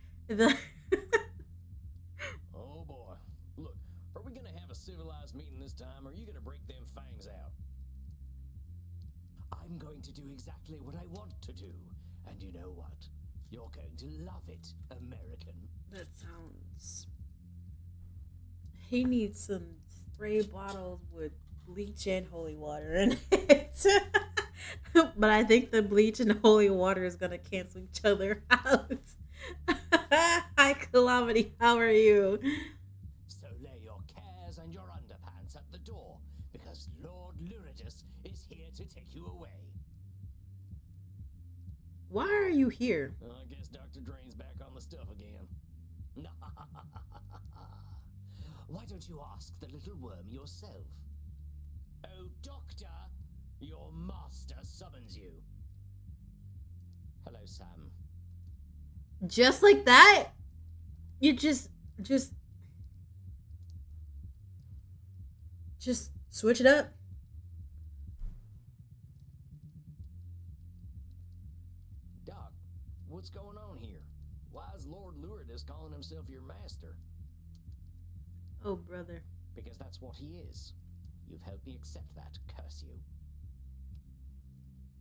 Oh boy. Look, are we gonna have a civilized meeting this time, or are you gonna break them fangs out? I'm going to do exactly what I want to do. And you know what? You're going to love it, American. That sounds. He needs some spray bottles with bleach and holy water in it. But I think the bleach and holy water is gonna cancel each other out. Hi, Calamity. How are you? So lay your cares and your underpants at the door, because Lord Luridus is here to take you away. Why are you here? Well, I guess Dr. Drain's back on the stuff again. Why don't you ask the little worm yourself? Oh, Doctor, your master summons you. Hello, Sam. Just like that? You just switch it up. Doc, what's going on here? Why is Lord Luridus calling himself your master? Oh, brother. Because that's what he is. You've helped me accept that, curse you.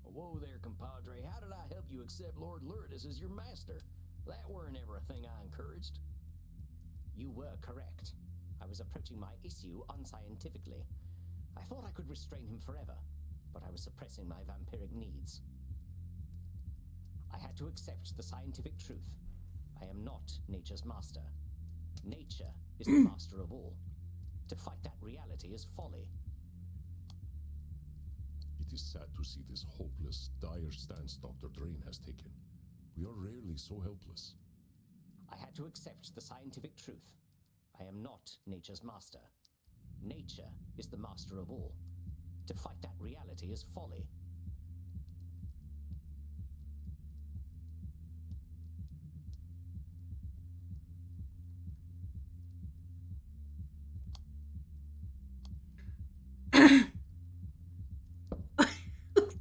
Whoa there, compadre. How did I help you accept Lord Luridus as your master? That weren't ever a thing I encouraged. You were correct. I was approaching my issue unscientifically. I thought I could restrain him forever, but I was suppressing my vampiric needs. I had to accept the scientific truth. I am not nature's master. Nature is the master of all. To fight that reality is folly. It is sad to see this hopeless, dire stance Dr. Drain has taken. We are rarely so helpless. I had to accept the scientific truth. I am not nature's master. Nature is the master of all. To fight that reality is folly.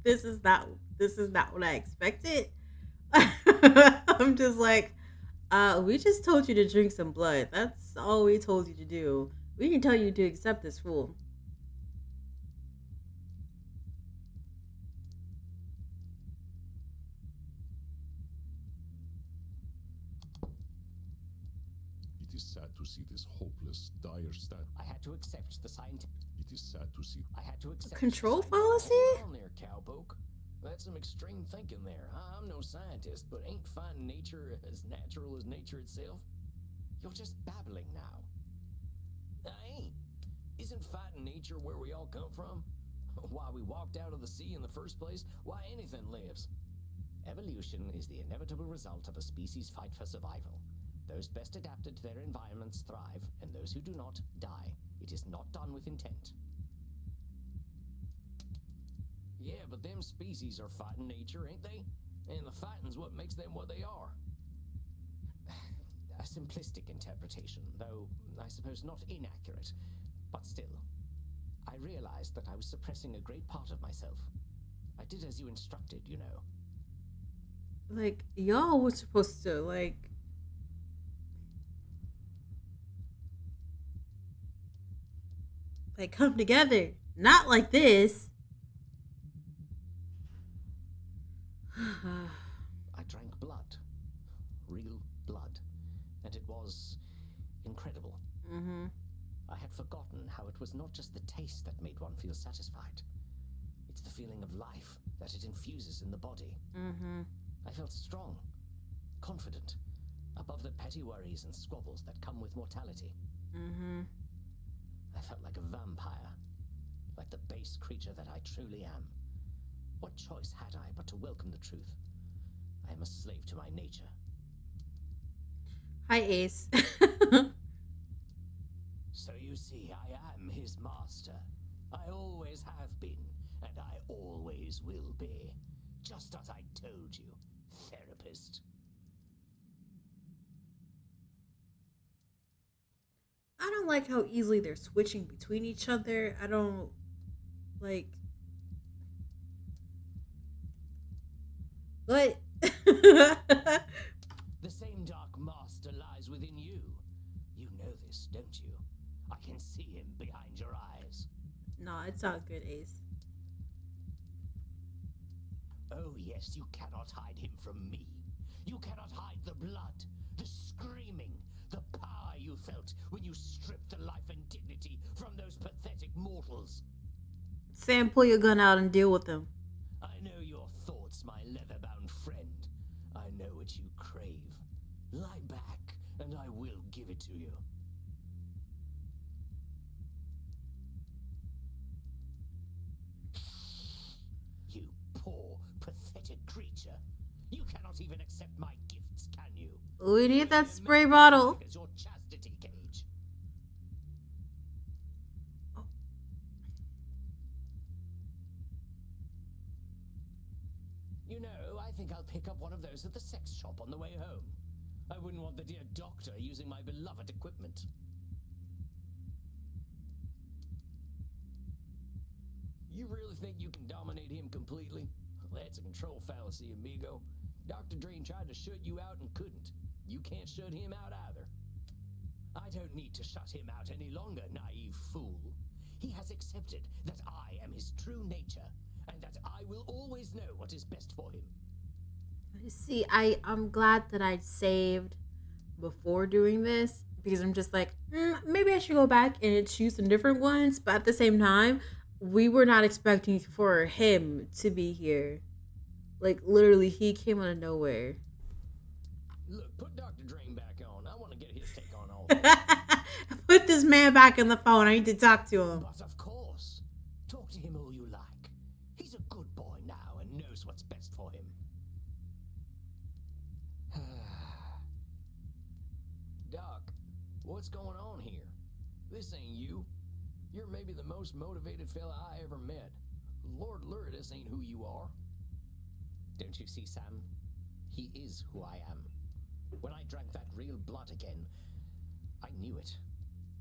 This is not what I expected. I'm just like, we just told you to drink some blood. That's all we told you to do. We didn't tell you to accept this fool. It is sad to see this hopeless, dire stance. I had to accept the scientific. It is sad to see. I had to accept Control the fallacy? Hold on there, cowpoke. That's some extreme thinking there. I'm no scientist, but ain't finding nature as natural as nature itself? You're just babbling now. I ain't. Isn't fighting nature where we all come from? Why we walked out of the sea in the first place? Why anything lives? Evolution is the inevitable result of a species' fight for survival. Those best adapted to their environments thrive, and those who do not die. It is not done with intent. Yeah, but them species are fighting nature, ain't they? And the fighting's what makes them what they are. A simplistic interpretation, though I suppose not inaccurate. But still, I realized that I was suppressing a great part of myself. I did as you instructed, you know. Like, y'all was supposed to, like come together. Not like this. I drank blood. Real blood. And it was incredible. Mm-hmm. I had forgotten how it was not just the taste that made one feel satisfied. It's the feeling of life that it infuses in the body. Mm-hmm. I felt strong, confident, above the petty worries and squabbles that come with mortality. Mm-hmm. I felt like a vampire, like the base creature that I truly am. What choice had I but to welcome the truth? I am a slave to my nature. Hi, Ace. So you see, I am his master. I always have been, and I always will be. Just as I told you, therapist. I don't like how easily they're switching between each other. I don't like. But The same dark master lies within you. You know this, don't you? I can see him behind your eyes. no, it's not good, Ace. Oh yes, you cannot hide him from me. You cannot hide the blood, the screaming, the power you felt when you stripped the life and dignity from those pathetic mortals. Sam, pull your gun out and deal with them. I know your thoughts, my leather-bound friend. I know what you crave. Lie back, and I will give it to you. You poor, pathetic creature. You cannot even accept my gifts, can you? We need that Your spray mouth bottle. is your chastity cage. You know, I think I'll pick up one of those at the sex shop on the way home. I wouldn't want the dear doctor using my beloved equipment. You really think you can dominate him completely? That's a control fallacy, amigo. Dr. Drain tried to shut you out and couldn't. You can't shut him out either. I don't need to shut him out any longer, naive fool. He has accepted that I am his true nature, and that I will always know what is best for him. See, I'm glad that I saved before doing this because I'm just like, maybe I should go back and choose some different ones. But at the same time, we were not expecting for him to be here. Like, literally, he came out of nowhere. Look, put Dr. Drain back on. I want to get his take on all Put this man back on the phone. I need to talk to him. But of course, talk to him all you like. He's a good boy now and knows what's best for him. Doc, what's going on here? This ain't you. You're maybe the most motivated fella I ever met. Lord Lourdes ain't who you are. Don't you see, Sam? He is who I am. When I drank that real blood again, I knew it.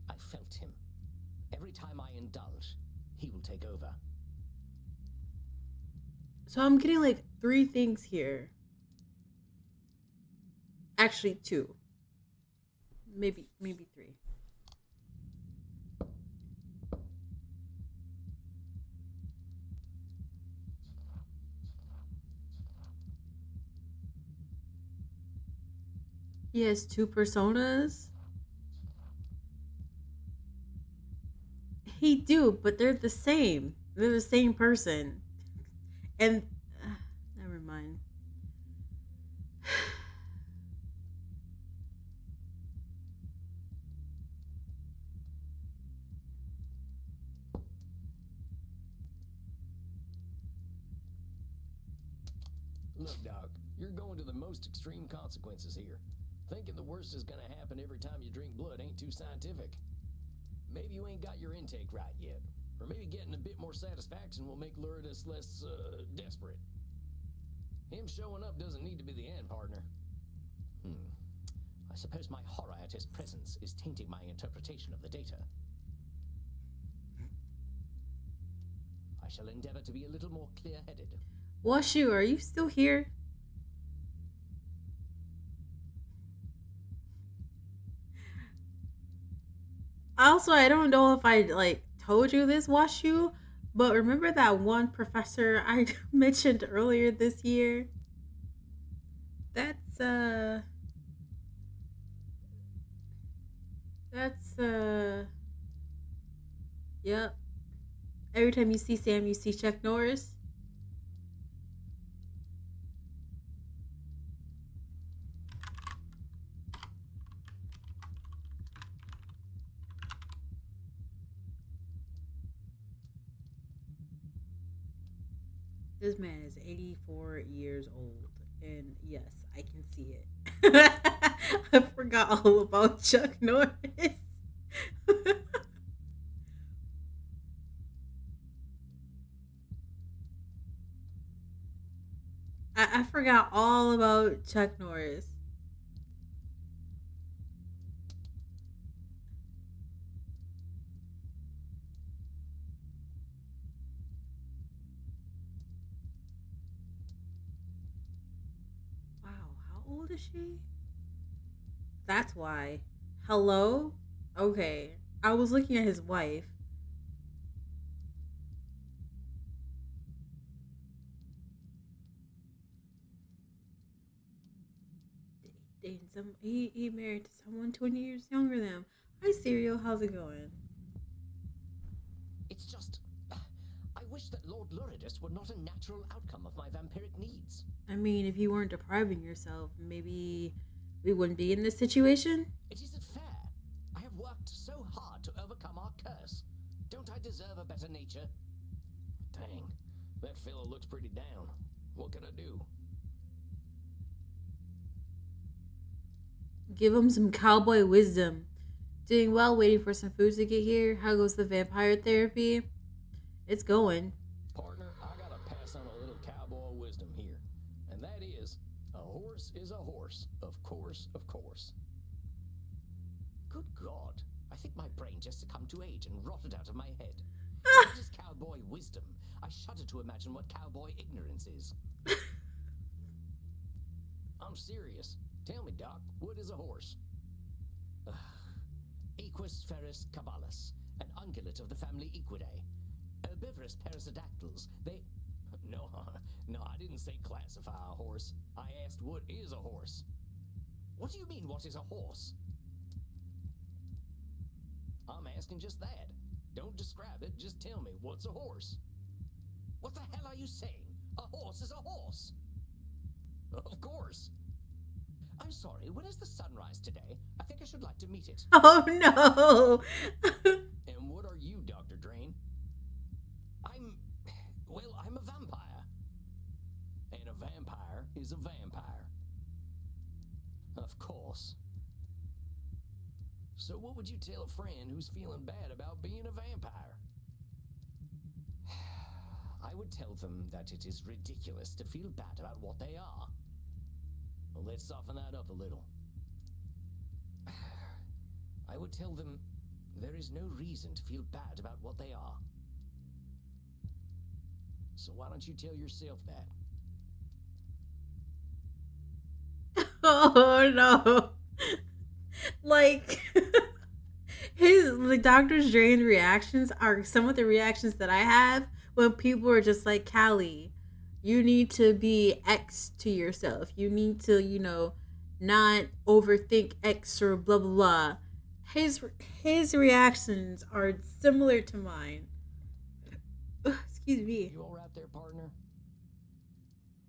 I felt him. Every time I indulge, he will take over. So I'm getting like 3 things here. Actually, 2. Maybe 3. He has 2 personas. He do, but they're the same. They're the same person. And never mind. Look, Doc, you're going to the most extreme consequences here. Thinking the worst is gonna happen every time you drink blood ain't too scientific. Maybe you ain't got your intake right yet. Or maybe getting a bit more satisfaction will make Lourdes less, desperate. Him showing up doesn't need to be the end, partner. I suppose my horror at his presence is tainting my interpretation of the data. I shall endeavor to be a little more clear-headed. Washu, are you still here? Also, I don't know if I like told you this, Washu, but remember that one professor I mentioned earlier this year? That's yep. Every time you see Sam, you see Chuck Norris. This man is 84 years old, and yes, I can see it. I forgot all about Chuck Norris. I forgot all about Chuck Norris. Wow, how old is she? That's why. Hello? Okay. I was looking at his wife. dating some. He married to someone 20 years younger than him. Hi, Serial. How's it going? It's just. I wish that Lord Luridus were not a natural outcome of my vampiric needs. I mean, if you weren't depriving yourself, maybe we wouldn't be in this situation. It isn't fair. I have worked so hard to overcome our curse. Don't I deserve a better nature? Dang, that fella looks pretty down. What can I do? Give him some cowboy wisdom. Doing well, waiting for some food to get here. How goes the vampire therapy? It's going. Partner, I gotta pass on a little cowboy wisdom here. And that is, a horse is a horse. Of course, of course. Good God. I think my brain just succumbed to age and rotted out of my head. Ah! What is cowboy wisdom? I shudder to imagine what cowboy ignorance is. I'm serious. Tell me, Doc, what is a horse? Equus ferus cabalus, an ungulate of the family Equidae. Herbivorous perissodactyls, they... No, I didn't say classify a horse. I asked what is a horse. What do you mean, what is a horse? I'm asking just that. Don't describe it, just tell me what's a horse. What the hell are you saying? A horse is a horse. Of course. I'm sorry, when is the sunrise today? I think I should like to meet it. Oh no! And what are you, Dr. Drain? I'm a vampire. And a vampire is a vampire. Of course. So what would you tell a friend who's feeling bad about being a vampire? I would tell them that it is ridiculous to feel bad about what they are. Well, let's soften that up a little. I would tell them there is no reason to feel bad about what they are. So why don't you tell yourself that? Oh no! Like the Doctor Strange reactions are some of the reactions that I have when people are just like, Callie, you need to be X to yourself. You need to, not overthink X or blah blah blah. His reactions are similar to mine. Ugh, excuse me. You all right there, partner?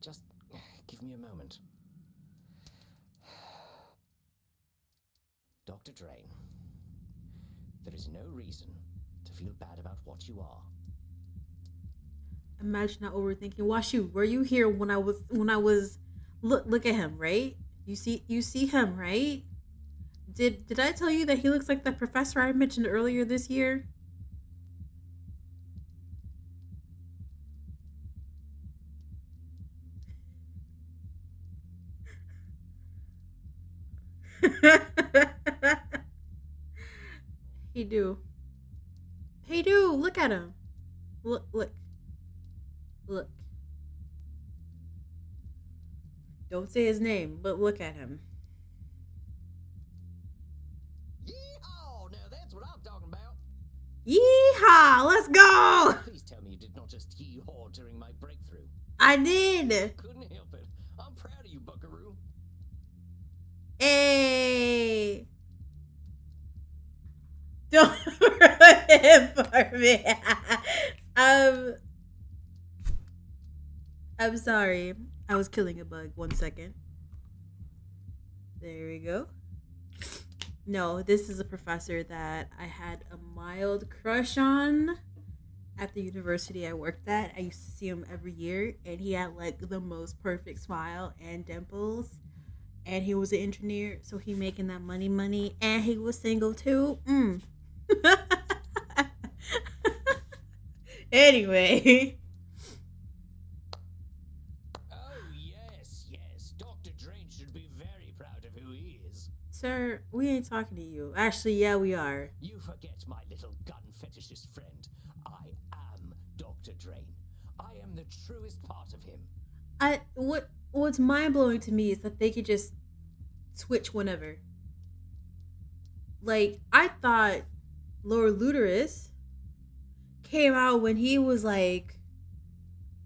Just give me a moment. Dr. Drain, there is no reason to feel bad about what you are. Imagine not overthinking. Washu, were you here when I was look at him, right? You see him, right? Did I tell you that he looks like the professor I mentioned earlier this year? He do. He do. Look at him. Look. Don't say his name, but look at him. Yeehaw! Now that's what I'm talking about. Yeehaw! Let's go! Please tell me you did not just yee-haw during my breakthrough. I did. Couldn't help it. I'm proud of you, Buckaroo. Hey! Don't ruin it for me. I'm sorry. I was killing a bug. 1 second. There we go. No, this is a professor that I had a mild crush on at the university I worked at. I used to see him every year, and he had like the most perfect smile and dimples. And he was an engineer, so he making that money, and he was single too. Anyway. Oh, yes. Dr. Drain should be very proud of who he is. Sir, we ain't talking to you. Actually, yeah, we are. You forget, my little gun fetishist friend. I am Dr. Drain. I am the truest part of him. What's mind blowing to me is that they could just switch whenever. Like, I thought Lord Luterus came out when he was like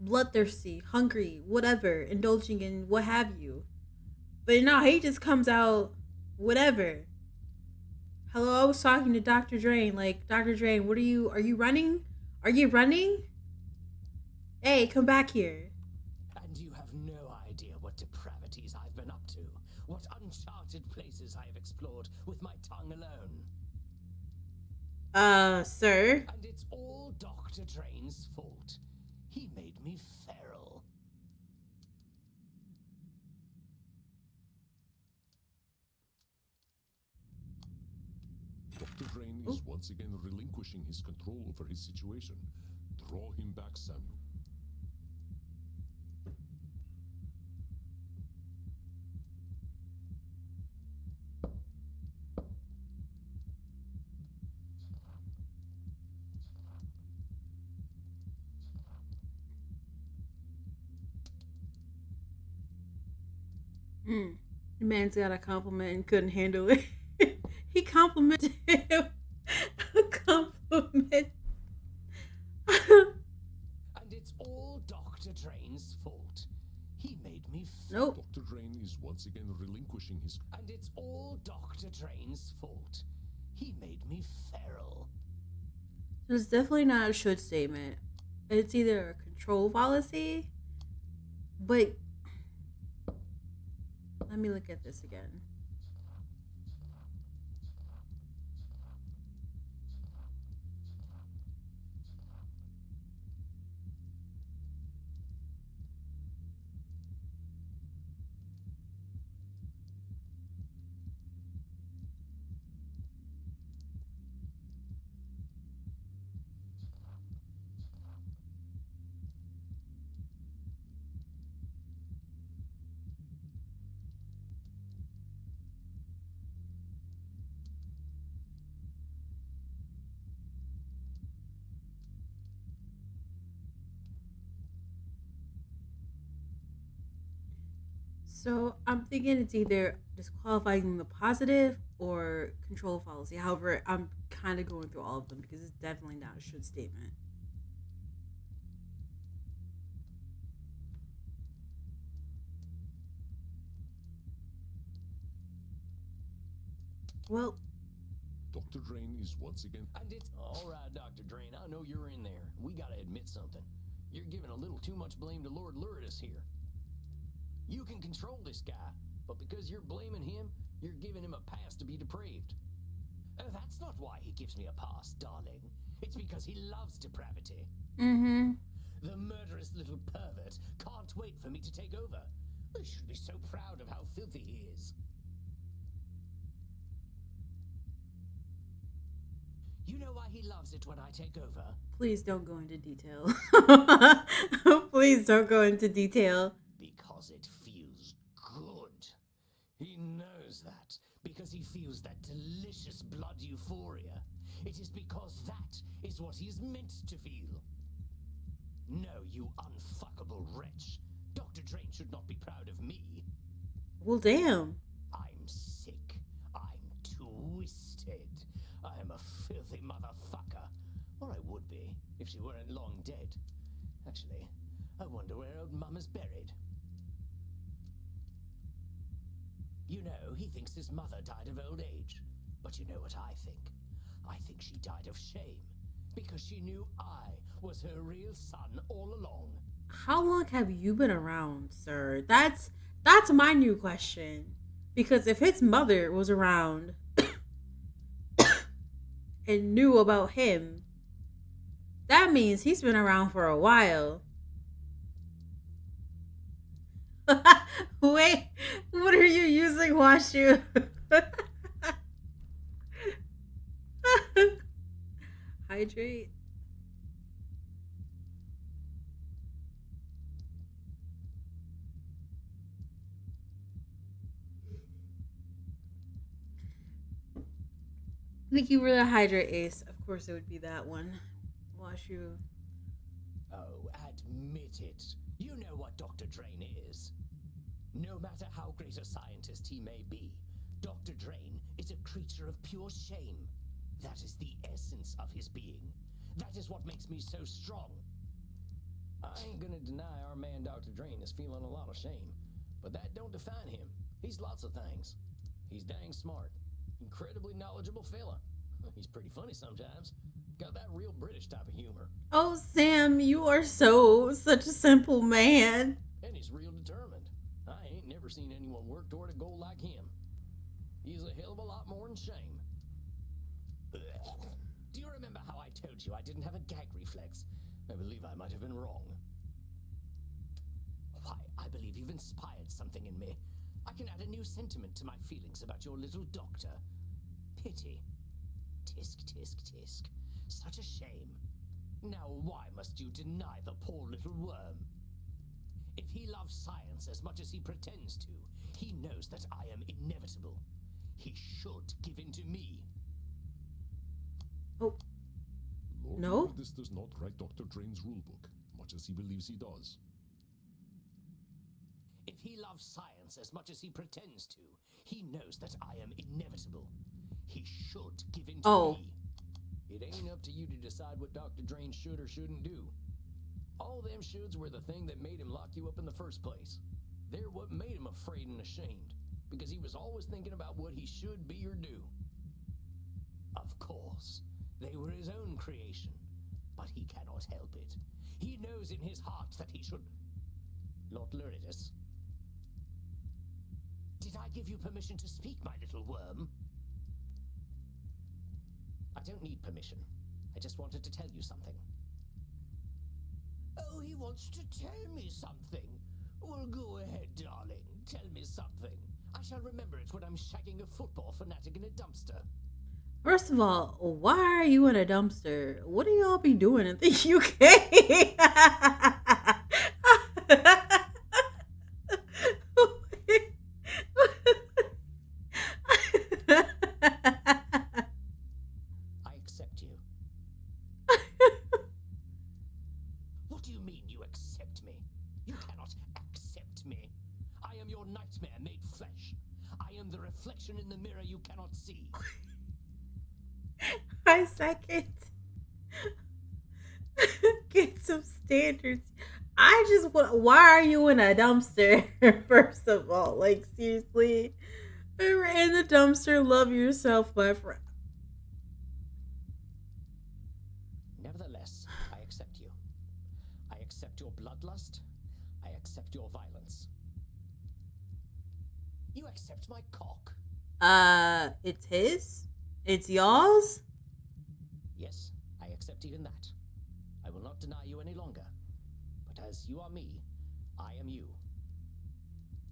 bloodthirsty, hungry, whatever, indulging in what have you. But no, he just comes out whatever. Hello, I was talking to Dr. Drain. Like, Dr. Drain, are you running? Are you running? Hey, come back here. And you have no idea what depravities I've been up to, what uncharted places I have explored with my tongue alone. Sir? And it's all Dr. Drain's fault. He made me feral. Dr. Drain is once again relinquishing his control over his situation. Draw him back, Samuel. The man's got a compliment and couldn't handle it. He complimented him. A compliment. And it's all Dr. Drain's fault. He made me Nope. Dr. Drain is once again relinquishing his... And it's all Dr. Drain's fault. He made me feral. So it's definitely not a should statement. It's either a control policy, but let me look at this again. So I'm thinking it's either disqualifying the positive or control policy. However, I'm kind of going through all of them because it's definitely not a should statement. Well, Dr. Drain is once again... And it's all right, Dr. Drain. I know you're in there. We gotta admit something. You're giving a little too much blame to Lord Luridus here. You can control this guy, but because you're blaming him, you're giving him a pass to be depraved. That's not why he gives me a pass, darling. It's because he loves depravity. mm-hmm. The murderous little pervert can't wait for me to take over. I should be so proud of how filthy he is. You know why he loves it when I take over? Please don't go into detail. Please don't go into detail. Because it feels good. He knows that. Because he feels that delicious blood euphoria. It is because that is what he is meant to feel. No, you unfuckable wretch. Dr. Drain should not be proud of me. Well, damn. I'm sick. I'm twisted. I am a filthy motherfucker. Or I would be, if she weren't long dead. Actually, I wonder where old Mama's buried. You know, he thinks his mother died of old age. But you know what I think? I think she died of shame. Because she knew I was her real son all along. How long have you been around, sir? That's my new question. Because if his mother was around and knew about him, that means he's been around for a while. Wait, what are you using, Washu? Hydrate. Thank you for the hydrate, Ace. Of course, it would be that one. Washu. Oh, admit it. You know what Dr. Drain is. No matter how great a scientist he may be, Dr. Drain is a creature of pure shame. That is the essence of his being. That is what makes me so strong. I ain't gonna deny our man Dr. Drain is feeling a lot of shame, but that don't define him. He's lots of things. He's dang smart. Incredibly knowledgeable fella. He's pretty funny sometimes. Got that real British type of humor. Oh, Sam, you are such a simple man. And he's real determined. I ain't never seen anyone work toward a goal like him. He's a hell of a lot more than shame. Do you remember how I told you I didn't have a gag reflex? I believe I might have been wrong. Why, I believe you've inspired something in me. I can add a new sentiment to my feelings about your little doctor. Pity. Tisk, tisk, tisk. Such a shame. Now why must you deny the poor little worm? If he loves science as much as he pretends to, he knows that I am inevitable. He should give in to me. Oh, Lord No? Lourdis does not write Dr. Drain's rulebook, much as he believes he does. If he loves science as much as he pretends to, he knows that I am inevitable. He should give in to Oh. me. It ain't up to you to decide what Dr. Drain should or shouldn't do. All them shoulds were the thing that made him lock you up in the first place. They're what made him afraid and ashamed, because he was always thinking about what he should be or do. Of course, they were his own creation, but he cannot help it. He knows in his heart that he should... Lord Lourdis, did I give you permission to speak, my little worm? I don't need permission. I just wanted to tell you something. Oh, he wants to tell me something. Well, go ahead, darling. Tell me something. I shall remember it when I'm shagging a football fanatic in a dumpster. First of all, why are you in a dumpster? What do y'all be doing in the UK? I accept you. What do you mean you accept me? You cannot accept me. I am your nightmare made flesh. I am the reflection in the mirror you cannot see. I second. Get some standards. I just want. Why are you in a dumpster? First of all, like seriously, you're in the dumpster. Love yourself, my friend. Nevertheless, I accept you. I accept your bloodlust. I accept your violence. You accept my cock. It's his. It's y'all's. Yes, I accept even that. I will not deny you any longer. But as you are me, I am you.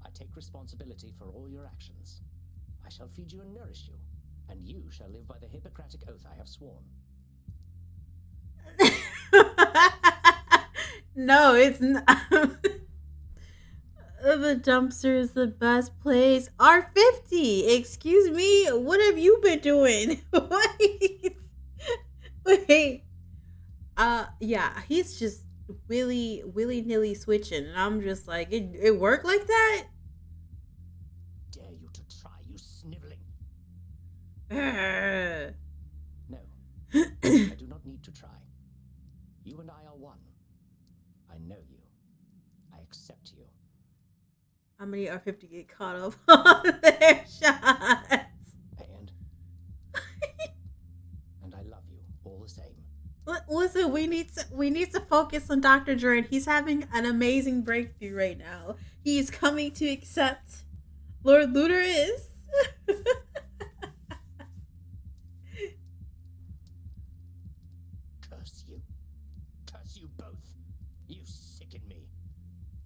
I take responsibility for all your actions. I shall feed you and nourish you, and you shall live by the Hippocratic oath I have sworn. No, it's not. The dumpster is the best place. R50. Excuse me. What have you been doing? Wait. Wait. Yeah, he's just willy nilly switching, and I'm just like, it worked like that. Dare you to try, you sniveling? Ugh. No, I do not need to try. You and I are one. I know you. I accept you. How many R50 get caught up on their shots? And I love you all the same. Listen, we need to focus on Dr. Drain. He's having an amazing breakthrough right now. He's coming to accept Lord Luterus. Curse you. Curse you both. You sicken me.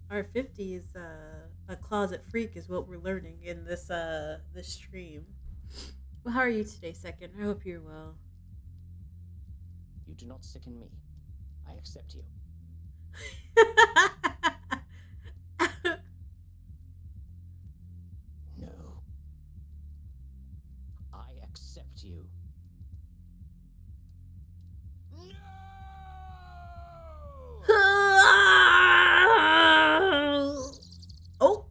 R50 is a closet freak, is what we're learning in this stream. Well, how are you today, Second? I hope you're well. You do not sicken me. I accept you. No. I accept you. No! Oh.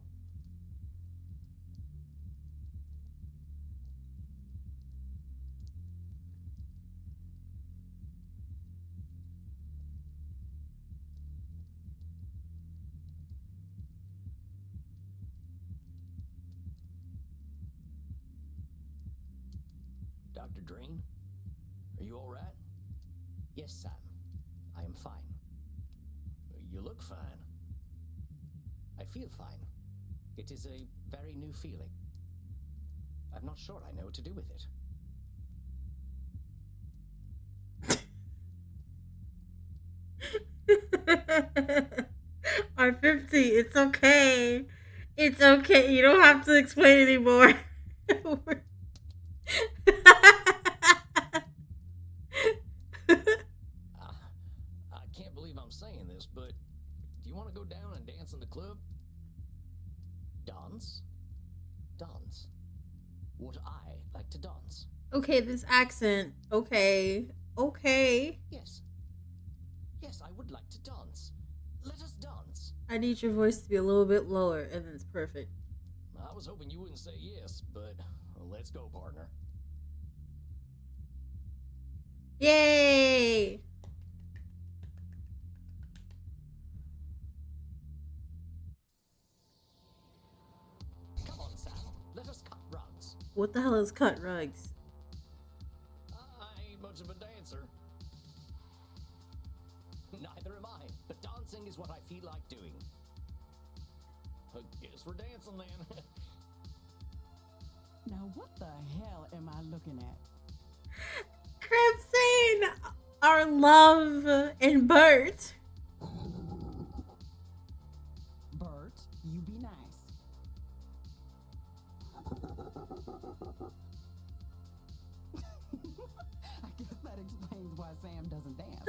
Dr. Drain? Are you alright? Yes, Sam. I am fine. You look fine. I feel fine. It is a very new feeling. I'm not sure I know what to do with it. R50, it's okay. It's okay. You don't have to explain anymore. I can't believe I'm saying this, but do you want to go down and dance in the club? Dance? Dance? Would I like to dance? Okay, this accent. Okay. Okay. Yes. Yes, I would like to dance. Let us dance. I need your voice to be a little bit lower, and then it's perfect. I was hoping you wouldn't say yes, but let's go, partner. Yay! Come on, Sam. Let us cut rugs. What the hell is cut rugs? I ain't much of a dancer. Neither am I, but dancing is what I feel like doing. I guess we're dancing then. Now, what the hell am I looking at? Crimson! Our love and Bert. Bert, you be nice. I guess that explains why Sam doesn't dance.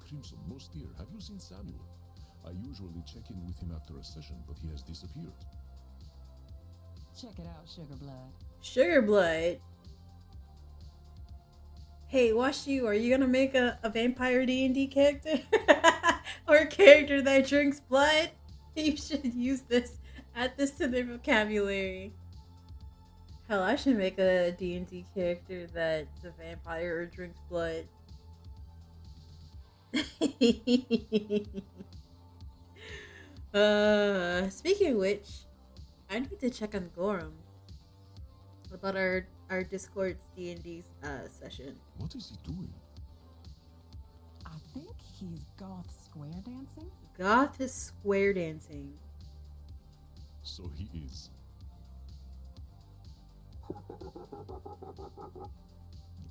Crimson, most dear, have you seen Samuel? I usually check in with him after a session, but he has disappeared. Check it out, Sugar Blood. Sugar blood. Hey, watch you. Are you gonna make a vampire D&D character? Or a character that drinks blood? You should use this. Add this to their vocabulary. Hell, I should make a D&D character that's a vampire or drinks blood. Speaking of which, I need to check on Gorham about our Discord's D&D session. What is he doing? I think he's goth square dancing. Goth is square dancing. So he is.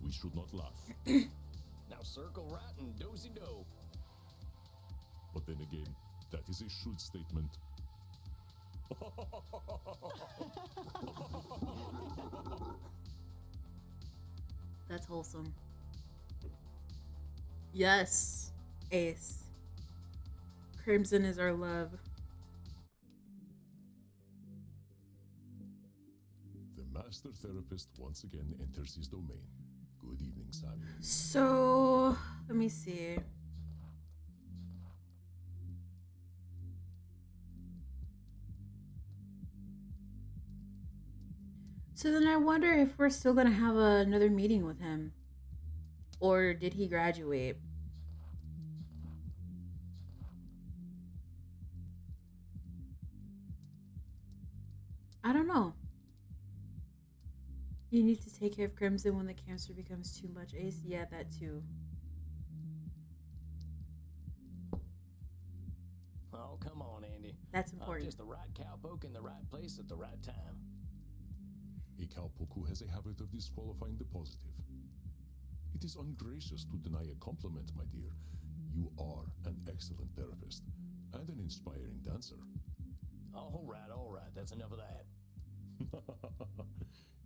We should not laugh. Now circle right and do-si-do. But then again, that is a should statement. That's wholesome. Yes, Ace. Crimson is our love. The master therapist once again enters his domain. Good evening, Samuel. So, let me see. So then I wonder if we're still gonna have another meeting with him. Or did he graduate? I don't know. You need to take care of Crimson when the cancer becomes too much, Ace. Yeah, that too. Oh, come on, Andy. That's I'm important. just the right cowpoke in the right place at the right time. A cowpoke who has a habit of disqualifying the positive. It is ungracious to deny a compliment, my dear. You are an excellent therapist and an inspiring dancer. All right. That's enough of that.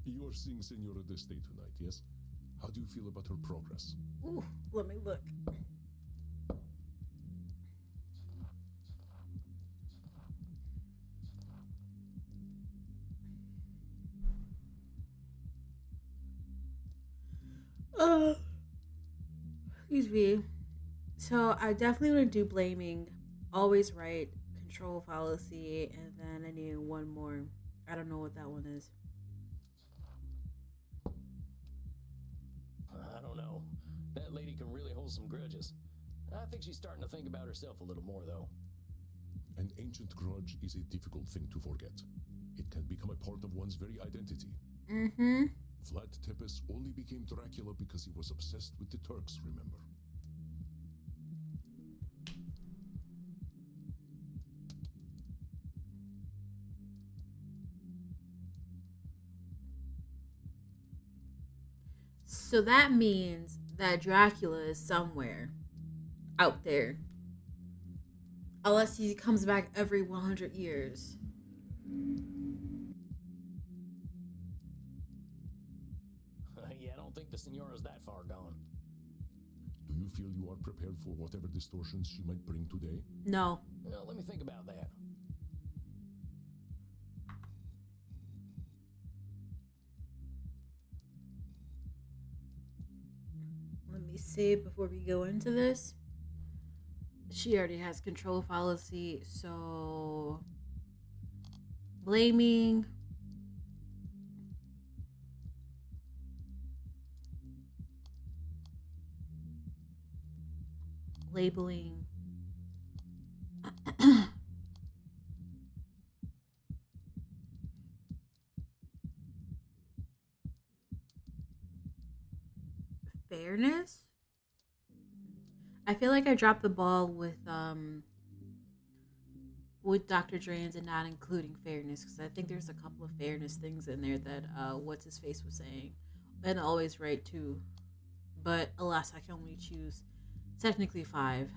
You are seeing Senora D'Este tonight, yes? How do you feel about her progress? Ooh, let me look. Excuse me. So I definitely want to do blaming, always right, control fallacy, and then I need one more. I don't know what that one is. I don't know. That lady can really hold some grudges. I think she's starting to think about herself a little more, though. An ancient grudge is a difficult thing to forget. It can become a part of one's very identity. Mm-hmm. Vlad Tepes only became Dracula because he was obsessed with the Turks, remember? So that means that Dracula is somewhere out there. Unless he comes back every 100 years. Yeah, I don't think the Senora's that far gone. Do you feel you are prepared for whatever distortions she might bring today? No. Well, let me think about that. Let me see before we go into this. She already has control fallacy, so blaming, labeling, fairness. I feel like I dropped the ball with Dr. Drains and not including fairness, because I think there's a couple of fairness things in there that what's his face was saying, and always right too. But alas, I can only choose technically 5.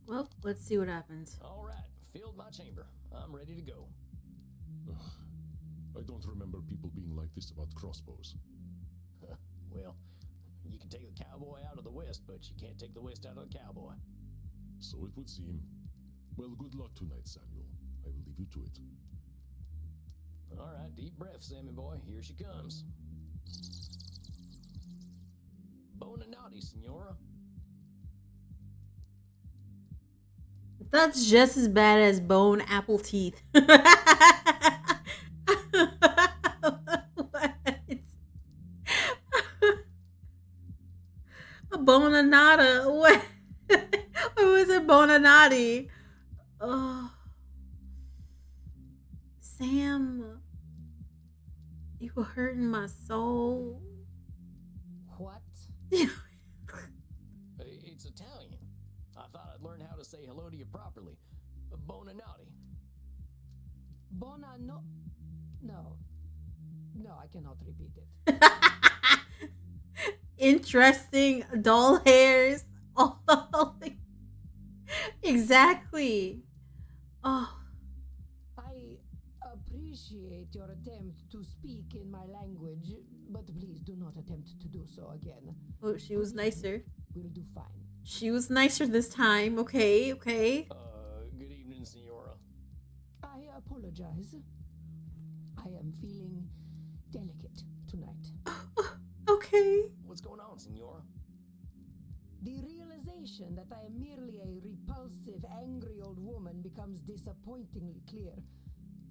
Well, let's see what happens. All right, filled my chamber. I'm ready to go. Ugh, I don't remember people being like this about crossbows. Well, you can take the cowboy out of the West, but you can't take the West out of the cowboy. So it would seem. Well, good luck tonight, Samuel. I will leave you to it. All right, deep breath, Sammy boy. Here she comes. Bonanati, Senora. That's just as bad as bone apple teeth. What? A bonanata. What? Or was it bonanati? Oh, Sam, you were hurting my soul. What? It's Italian. I thought I'd learn how to say hello to you properly. Bonanati. No. No, I cannot repeat it. Interesting doll hairs. Oh, exactly. Oh, I appreciate your attempt to speak in my language, but please do not attempt to do so again. oh, she was nicer. We'll do fine. She was nicer this time. Okay, okay. Good evening, Senora. I apologize. I am feeling delicate tonight. Okay. What's going on, Senora? The realization that I am merely a repulsive, angry old woman becomes disappointingly clear.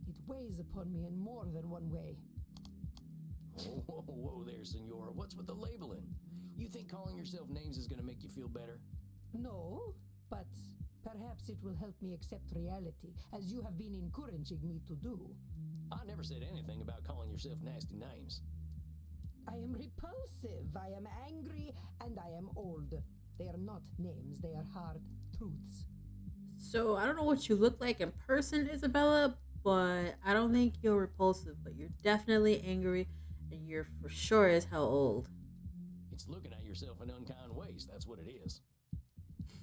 It weighs upon me in more than one way. Whoa there, Senora. What's with the labeling? You think calling yourself names is gonna make you feel better? No, but perhaps it will help me accept reality, as you have been encouraging me to do. I never said anything about calling yourself nasty names. I am repulsive, I am angry, and I am old. They are not names, they are hard truths. So I don't know what you look like in person, Isabella, but I don't think you're repulsive, but you're definitely angry, and you're for sure as hell old. It's looking at yourself in unkind ways, that's what it is.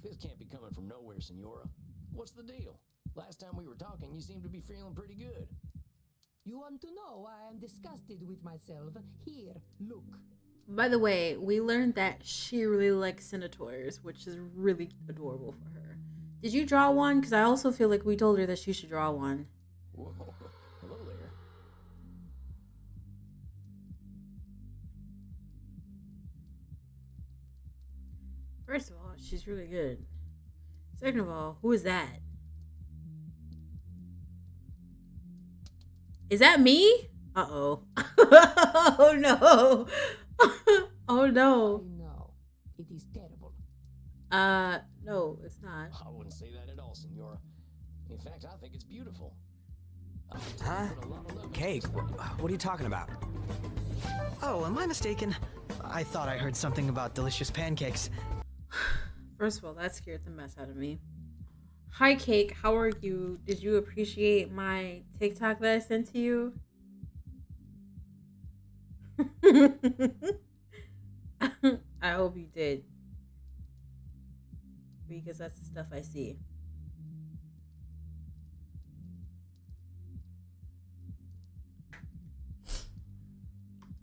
This can't be coming from nowhere, Senora. What's the deal? Last time we were talking, you seemed to be feeling pretty good. You want to know why I am disgusted with myself? Here, look. By the way, we learned that she really likes senators, which is really adorable for her. Did you draw one? Because I also feel like we told her that she should draw one. Whoa, hello there. First of all, she's really good. Second of all, who is that? Is that me? Uh-oh. Oh no. Oh I no. know. It is terrible. No, it's not. I wouldn't say that at all, Senora. In fact, I think it's beautiful. Huh? Cake? What are you talking about? Oh, am I mistaken? I thought I heard something about delicious pancakes. First of all, that scared the mess out of me. Hi, Cake. How are you? Did you appreciate my TikTok that I sent to you? I hope you did. Because that's the stuff I see.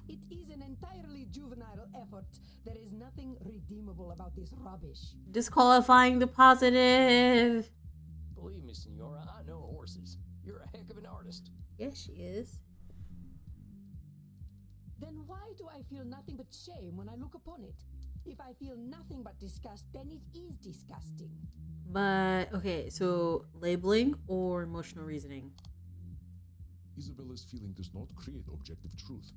It is an entirely juvenile effort. There is nothing redeemable about this rubbish. Disqualifying the positive. Believe me, Senora, I know horses. You're a heck of an artist. Yes, she is. Then why do I feel nothing but shame when I look upon it? If I feel nothing but disgust, then it is disgusting. But, okay, so labeling or emotional reasoning? Isabella's feeling does not create objective truth.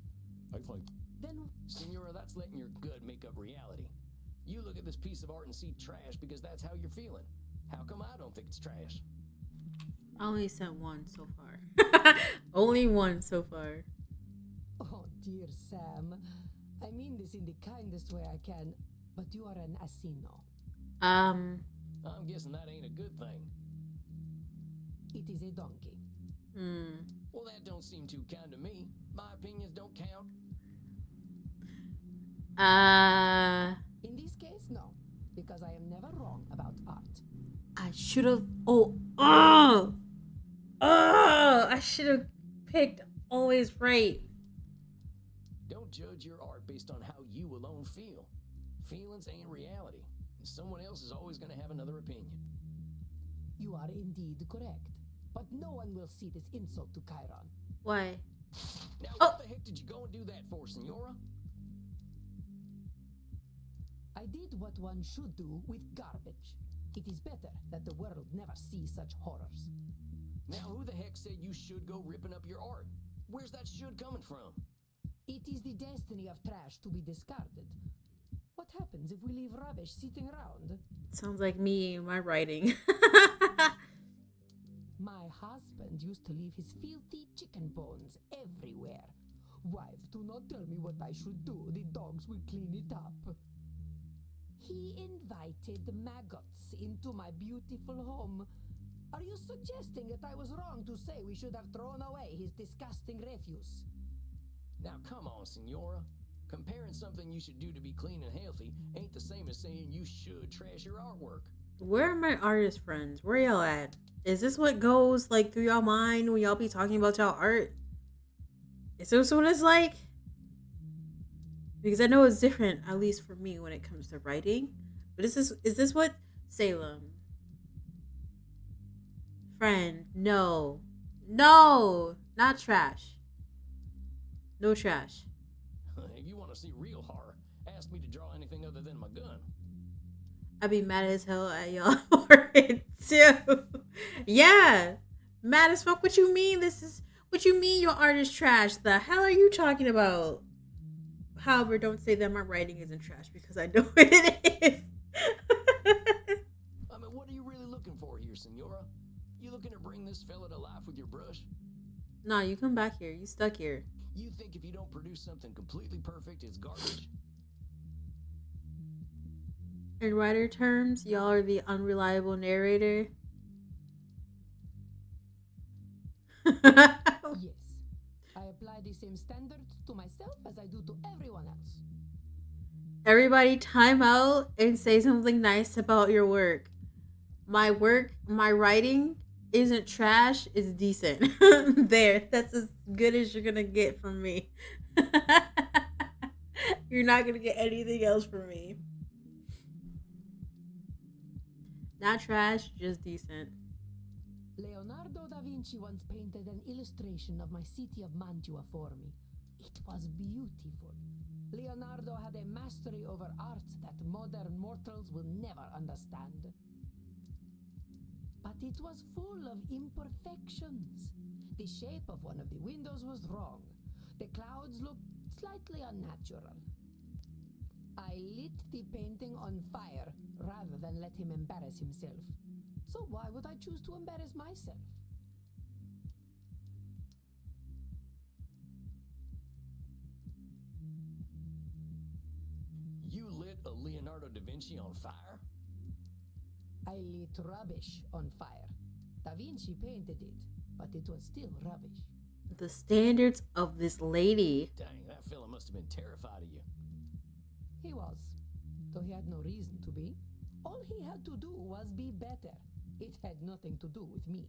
I find Then Senora, that's letting your gut make up reality. You look at this piece of art and see trash because that's how you're feeling. How come I don't think it's trash? I only sent one so far. Only one so far. oh dear Sam, I mean this in the kindest way I can, but you are an asino. I'm guessing that ain't a good thing. It is a donkey. Well, that don't seem too kind to me. My opinions don't count. In this case, no, because I am never wrong about art. I should have. I should have picked always right. Don't judge your art based on how you alone feel. Feelings ain't reality, and someone else is always going to have another opinion. You are indeed correct, but no one will see this insult to Chiron. Why? Now, what the heck did you go and do that for, Senora? I did what one should do with garbage. It is better that the world never see such horrors. Now, who the heck said you should go ripping up your art? Where's that should coming from? It is the destiny of trash to be discarded. What happens if we leave rubbish sitting around? Sounds like me and my writing. My husband used to leave his filthy chicken bones everywhere. Wife, do not tell me what I should do. The dogs will clean it up. He invited maggots into my beautiful home. Are you suggesting that I was wrong to say we should have thrown away his disgusting refuse? Now, come on, Senora. Comparing something you should do to be clean and healthy ain't the same as saying you should trash your artwork. Where are my artist friends? Where y'all at? Is this what goes like through y'all mind when y'all be talking about y'all art? Is this what it's like? Because I know it's different, at least for me, when it comes to writing. But is this what Salem? Friend, no. No! Not trash. No trash. If you want to see real horror, ask me to draw anything other than my gun. I'd be mad as hell at y'all for it too. Yeah. Mad as fuck. What you mean what you mean your art is trash? The hell are you talking about? However, don't say that my writing isn't trash because I know it is. I mean, what are you really looking for here, Senora? You looking to bring this fella to life with your brush? Nah, you come back here. You stuck here. You think if you don't produce something completely perfect, it's garbage? In writer terms, y'all are the unreliable narrator. Yes. I apply the same standards to myself as I do to everyone else. Everybody time out and say something nice about your work. My writing isn't trash, it's decent. There, that's as good as you're gonna get from me. You're not gonna get anything else from me. Not trash, just decent. Leonardo da Vinci once painted an illustration of my city of Mantua for me. It was beautiful. Leonardo had a mastery over art that modern mortals will never understand. But it was full of imperfections. The shape of one of the windows was wrong. The clouds look slightly unnatural. I lit the painting on fire rather than let him embarrass himself. So why would I choose to embarrass myself? You lit a Leonardo da Vinci on fire? I lit rubbish on fire. Da Vinci painted it, but it was still rubbish. The standards of this lady. Dang, that fella must have been terrified of you. He was, though he had no reason to be. All he had to do was be better. It had nothing to do with me.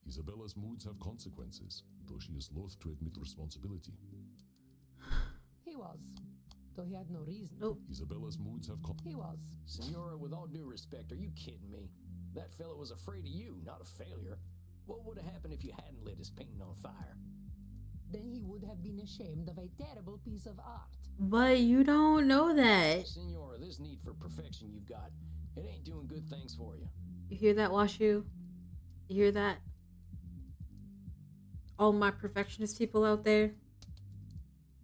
Isabella's moods have consequences, though she is loath to admit responsibility. He was, though he had no reason. Nope. Isabella's moods have He was. Senora, with all due respect, are you kidding me? That fella was afraid of you, not a failure. What would have happened if you hadn't lit his painting on fire? Then he would have been ashamed of a terrible piece of art. But you don't know that. Senora, this need for perfection you've got, it ain't doing good things for you. You hear that, Washu? You hear that? All my perfectionist people out there.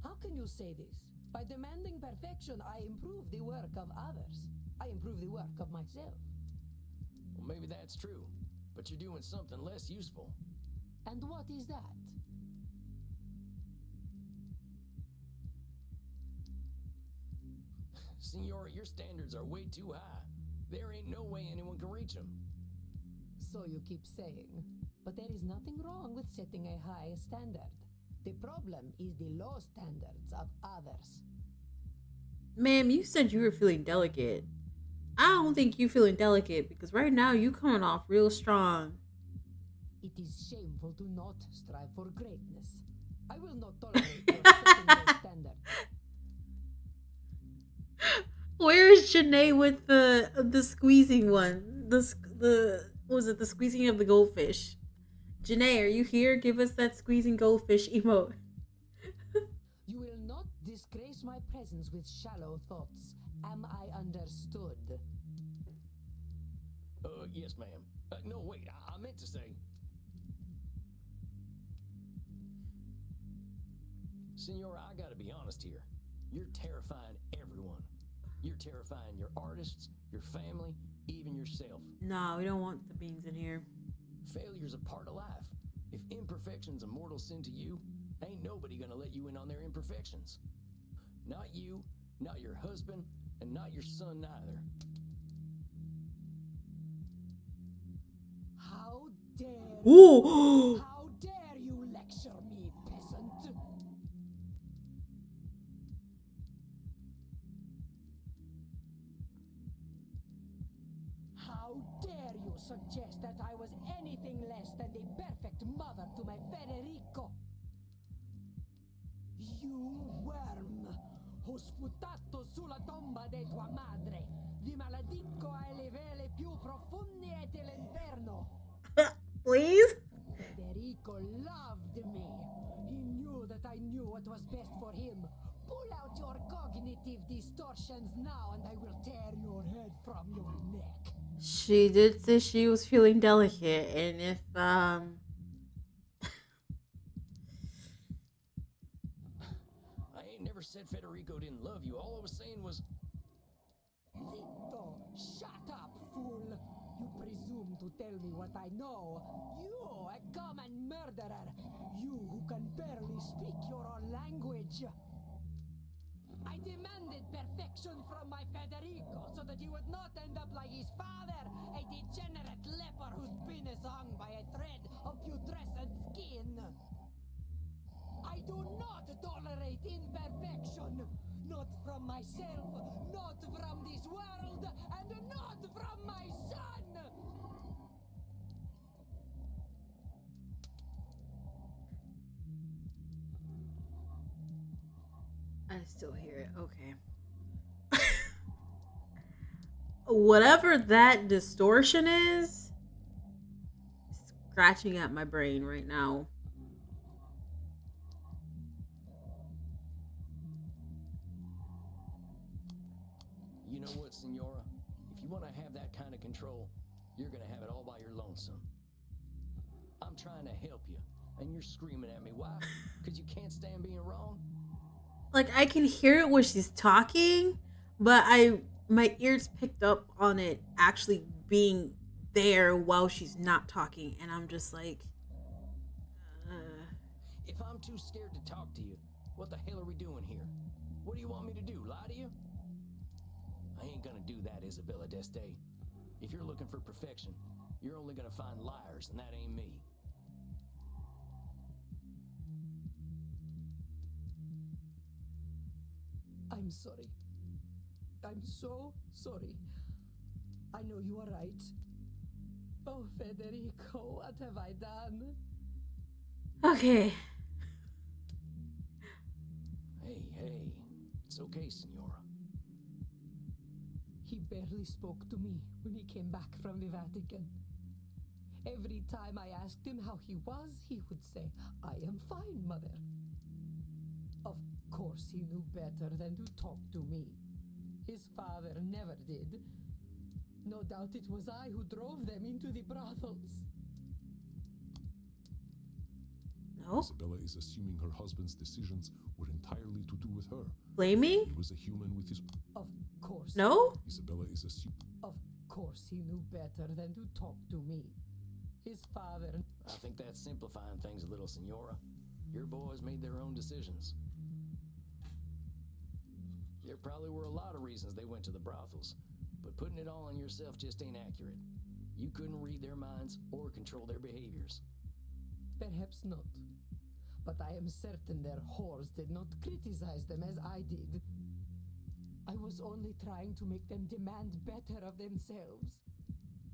How can you say this? By demanding perfection, I improve the work of others. I improve the work of myself. Well, maybe that's true, but you're doing something less useful. And what is that? Senora, your standards are way too high. There ain't no way anyone can reach them. So you keep saying. But there is nothing wrong with setting a high standard. The problem is the low standards of others. Ma'am, you said you were feeling delicate. I don't think you feeling delicate because right now you coming off real strong. It is shameful to not strive for greatness. I will not tolerate your setting low standards. Where is Janae with the squeezing one? The what was it, the squeezing of the goldfish? Janae, are you here? Give us that squeezing goldfish emote. You will not disgrace my presence with shallow thoughts. Am I understood? Yes, ma'am. No, wait, I meant to say... Senora, I gotta be honest here. You're terrifying everyone. You're terrifying your artists, your family, even yourself. Nah, we don't want the beans in here. Failure's a part of life. If imperfection's a mortal sin to you, ain't nobody gonna let you in on their imperfections. Not you, not your husband, and not your son neither. How dare Ooh! How dare you lecture me, peasant? How dare you suggest that I was anything less than the perfect mother to my Federico? You worm! Ho sputato sulla tomba di tua madre! Vi maledico alle vele più profonde dell'inferno! Please? Federico loved me. He knew that I knew what was best for him. Pull out your cognitive distortions now and I will tear your head from your neck. She did say she was feeling delicate, and if I ain't never said Federico didn't love you. All I was saying was... Zitto! Shut up, fool! You presume to tell me what I know. You, a common murderer! You who can barely speak your own language! I demanded perfection from my Federico so that he would not end up like his father, a degenerate leper whose penis hung by a thread of putrescent skin. I do not tolerate imperfection, not from myself, not from this world, and not from my son! I still hear it. Okay. Whatever that distortion is, scratching at my brain right now. You know what, Senora? If you want to have that kind of control, you're gonna have it all by your lonesome. I'm trying to help you, and you're screaming at me. Why? Because you can't stand being wrong? Like I can hear it when she's talking, but my ears picked up on it actually being there while she's not talking, and I'm just like, uh, If I'm too scared to talk to you, what the hell are we doing here? What do you want me to do, lie to you? I ain't gonna do that, Isabella Deste. If you're looking for perfection, you're only gonna find liars, and that ain't me. I'm sorry. I'm so sorry. I know you are right. Oh, Federico, what have I done? okay. Hey, it's okay, Signora. He barely spoke to me when he came back from the Vatican. Every time I asked him how he was, he would say, I am fine, mother. Of course he knew better than to talk to me. His father never did. No doubt it was I who drove them into the brothels. No? Isabella is assuming her husband's decisions were entirely to do with her. Blaming? He was a human with his... Of course. No? Isabella is assuming... Of course he knew better than to talk to me. His father... I think that's simplifying things a little, Signora. Your boys made their own decisions. There probably were a lot of reasons they went to the brothels, but putting it all on yourself just ain't accurate. You couldn't read their minds or control their behaviors. Perhaps not. But I am certain their whores did not criticize them as I did. I was only trying to make them demand better of themselves.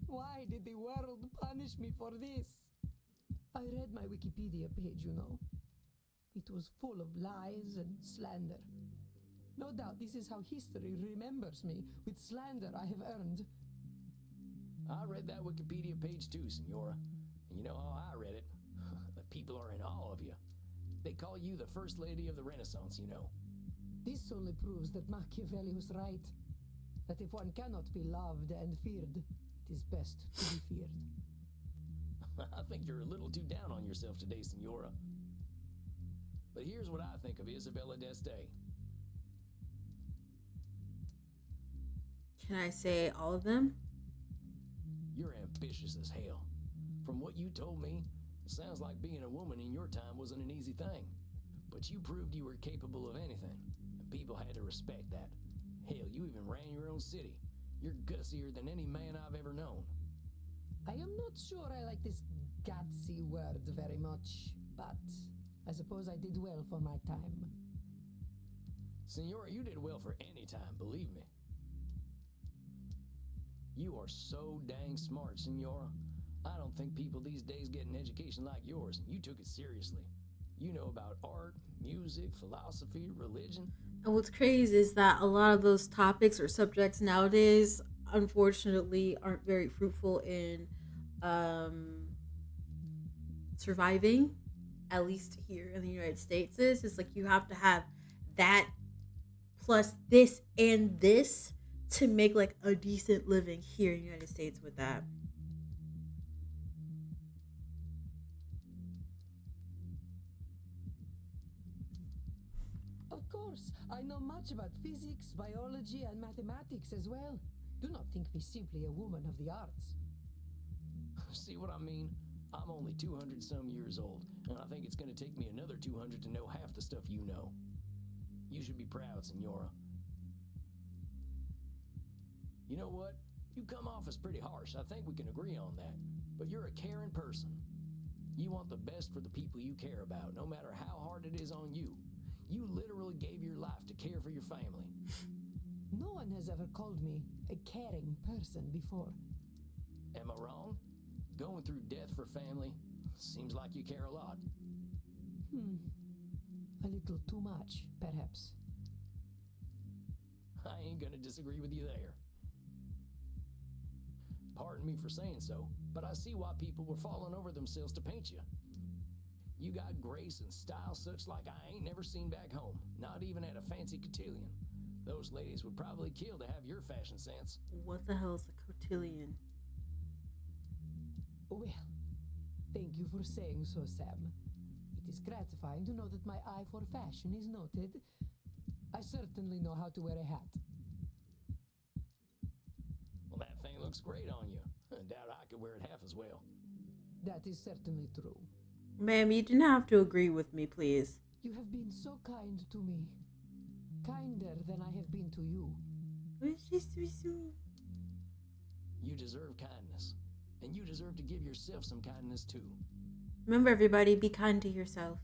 Why did the world punish me for this? I read my Wikipedia page, you know. It was full of lies and slander. No doubt this is how history remembers me, with slander I have earned. I read that Wikipedia page too, Signora. And you know how I read it? The people are in awe of you. They call you the First Lady of the Renaissance, you know. This only proves that Machiavelli was right. That if one cannot be loved and feared, it is best to be feared. I think you're a little too down on yourself today, Signora. But here's what I think of Isabella Deste. Can I say all of them? You're ambitious as hell. From what you told me, it sounds like being a woman in your time wasn't an easy thing. But you proved you were capable of anything, and people had to respect that. Hell, you even ran your own city. You're gutsier than any man I've ever known. I am not sure I like this gutsy word very much, but I suppose I did well for my time. Signora, you did well for any time, believe me. You are so dang smart, Signora. I don't think people these days get an education like yours. You took it seriously. You know about art, music, philosophy, religion. And what's crazy is that a lot of those topics or subjects nowadays, unfortunately, aren't very fruitful in surviving, at least here in the United States. It's like you have to have that plus this and this to make like a decent living here in the United States with that. Of course, I know much about physics, biology, and mathematics as well. Do not think me simply a woman of the arts. See what I mean? I'm only 200 some years old, and I think it's going to take me another 200 to know half the stuff you know. You should be proud, Signora. You know what? You come off as pretty harsh. I think we can agree on that. But you're a caring person. You want the best for the people you care about, no matter how hard it is on you. You literally gave your life to care for your family. No one has ever called me a caring person before. Am I wrong? Going through death for family seems like you care a lot. A little too much, perhaps. I ain't gonna disagree with you there. Pardon me for saying so, but I see why people were falling over themselves to paint you. You got grace and style such like I ain't never seen back home, not even at a fancy cotillion. Those ladies would probably kill to have your fashion sense. What the hell is a cotillion? Well, thank you for saying so, Sam. It is gratifying to know that my eye for fashion is noted. I certainly know how to wear a hat. Well, that thing looks great on you. I doubt I could wear it half as well. That is certainly true. Ma'am, you didn't have to agree with me, please. You have been so kind to me. Kinder than I have been to you. You deserve kindness. And you deserve to give yourself some kindness too. Remember, everybody, be kind to yourself.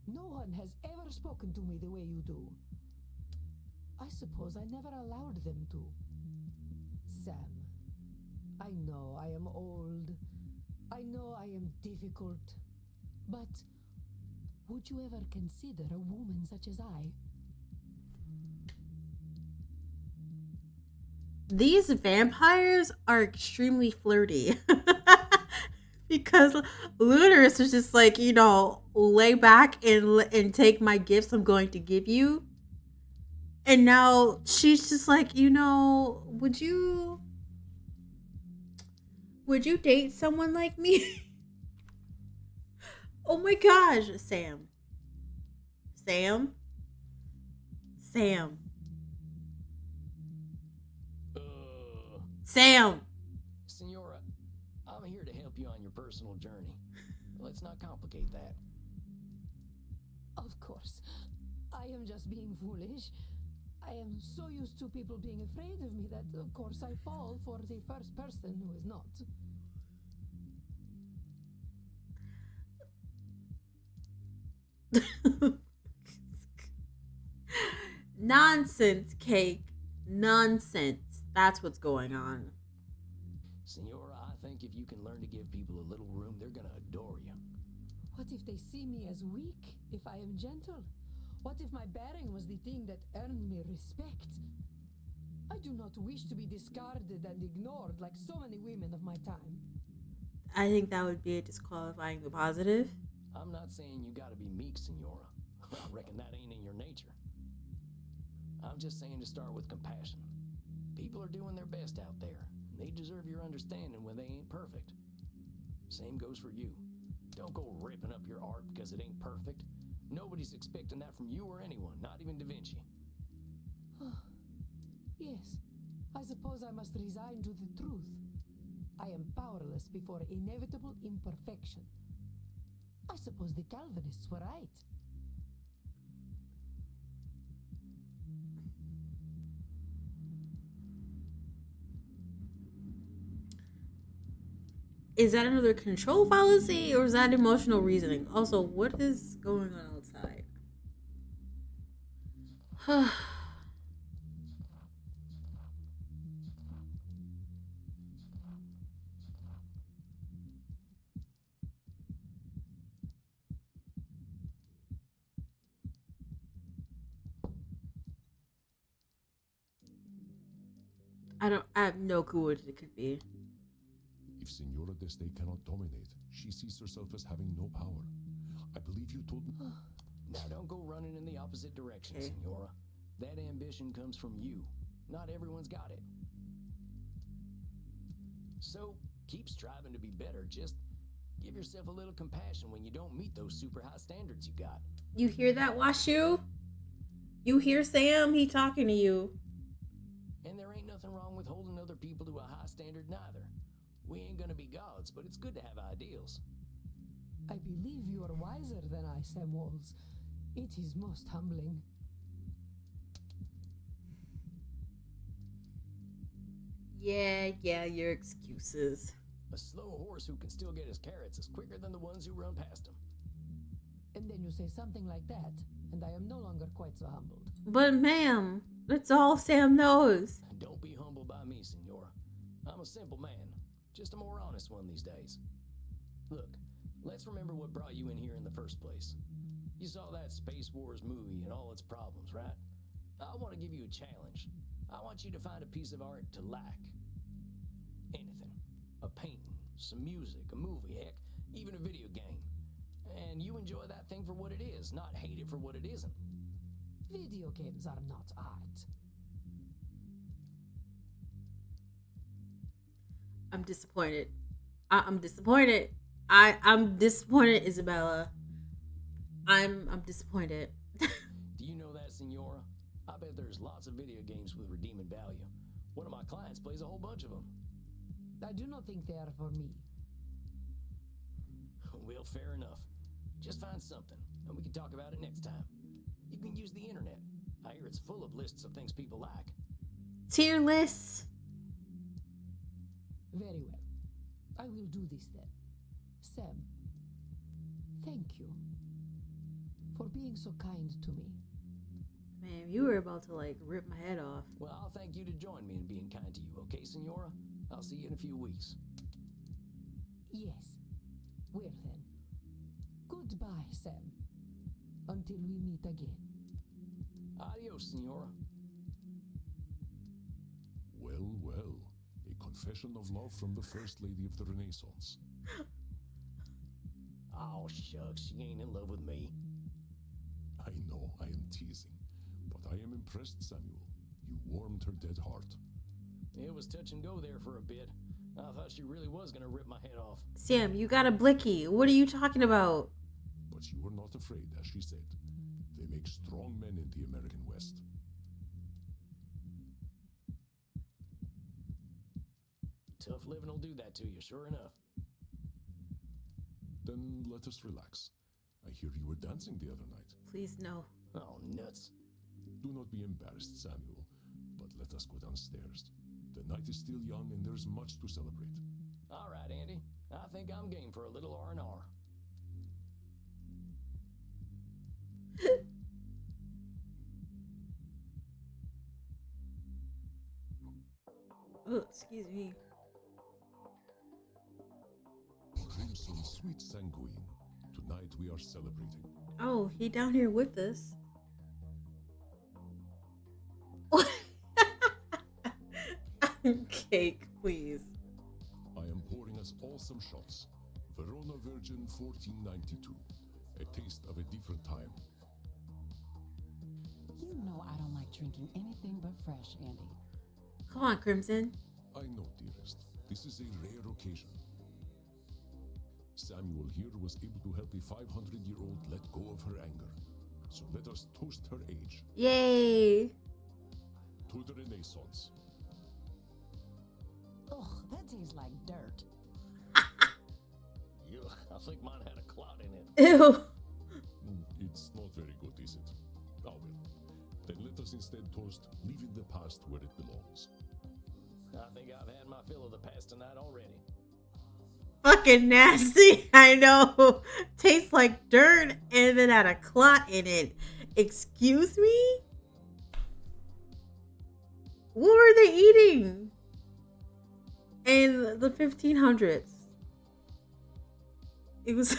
No one has ever spoken to me the way you do. I suppose I never allowed them to. Sam, I know I am old. I know I am difficult. But would you ever consider a woman such as I? These vampires are extremely flirty. Because Lunaris was just like, lay back and take my gifts I'm going to give you. And now she's just like, would you date someone like me? Oh my gosh, Sam. Sam. Senora, I'm here to help you on your personal journey. Let's not complicate that. Of course. I am just being foolish. I am so used to people being afraid of me that, of course, I fall for the first person who is not. Nonsense, Cake. Nonsense. That's what's going on. Senora, I think if you can learn to give people a little room, they're gonna adore you. What if they see me as weak if I am gentle? What if my bearing was the thing that earned me respect? I do not wish to be discarded and ignored like so many women of my time. I think that would be disqualifying the positive. I'm not saying you gotta be meek, Senora. I reckon that ain't in your nature. I'm just saying to start with compassion. People are doing their best out there, and they deserve your understanding when they ain't perfect. Same goes for you. Don't go ripping up your art because it ain't perfect. Nobody's expecting that from you or anyone, not even Da Vinci. Yes, I suppose I must resign to the truth. I am powerless before inevitable imperfection. I suppose the Calvinists were right. Is that another control fallacy or is that emotional reasoning? Also, what is going on outside? I have no clue what it could be. If Senora Deste cannot dominate, she sees herself as having no power. I believe you told me. Now don't go running in the opposite direction, Okay. Senora. That ambition comes from you. Not everyone's got it. So, keep striving to be better. Just give yourself a little compassion when you don't meet those super high standards you got. You hear that, Washu? You hear Sam? He talking to you. And there ain't nothing wrong with holding other people to a high standard neither. We ain't gonna be gods, but it's good to have ideals. I believe you are wiser than I, Sam Walls. It is most humbling. Yeah, your excuses. A slow horse who can still get his carrots is quicker than the ones who run past him. And then you say something like that, and I am no longer quite so humbled. But ma'am, that's all Sam knows. Don't be humbled by me, Senora. I'm a simple man, just a more honest one these days. Look, let's remember what brought you in here in the first place. You saw that Space Wars movie and all its problems, right? I want to give you a challenge. I want you to find a piece of art to like. Anything. A painting, some music, a movie, heck, even a video game. And you enjoy that thing for what it is, not hate it for what it isn't. Video games are not art. I'm disappointed. I'm disappointed. I'm disappointed, Isabella. I'm disappointed. Do you know that, Senora? I bet there's lots of video games with redeeming value. One of my clients plays a whole bunch of them. I do not think they are for me. Well, fair enough. Just find something, and we can talk about it next time. You can use the internet. I hear it's full of lists of things people like. Tier lists. Very well. I will do this then. Sam, thank you for being so kind to me. Man, you were about to like rip my head off. Well, I'll thank you to join me in being kind to you, okay, Senora? I'll see you in a few weeks. Yes. Well then. Goodbye, Sam. Until we meet again. Adios, Senora. Well, well. A confession of love from the First Lady of the Renaissance. Oh, shucks, she ain't in love with me. I know, I am teasing. But I am impressed, Samuel. You warmed her dead heart. It was touch and go there for a bit. I thought she really was gonna rip my head off. Sam, you got a blicky. What are you talking about? But you were not afraid, as she said. They make strong men in the American West. Tough living will do that to you, sure enough. Then let us relax. I hear you were dancing the other night. Please no. Oh, nuts. Do not be embarrassed, Samuel, but let us go downstairs. The night is still young and there's much to celebrate. All right, Andy. I think I'm game for a little R&R. Oh, excuse me. Crimson, sweet sanguine. Tonight we are celebrating. Oh, he down here with us. Cake, please. I am pouring us all some shots. Verona Virgin 1492. A taste of a different time. You know I don't like drinking anything but fresh, Andy. Come on, Crimson. I know, dearest. This is a rare occasion. Samuel here was able to help a 500-year-old let go of her anger. So let us toast her age. Yay. To the Renaissance. Ugh, that tastes like dirt. Ugh, I think mine had a clot in it. Ew. It's not very good, is it? Oh well. Then let us instead toast leaving the past where it belongs. I think I've had my fill of the past tonight already. Fucking nasty. I know. Tastes like dirt and then had a clot in it. Excuse me? What were they eating in the 1500s? It was.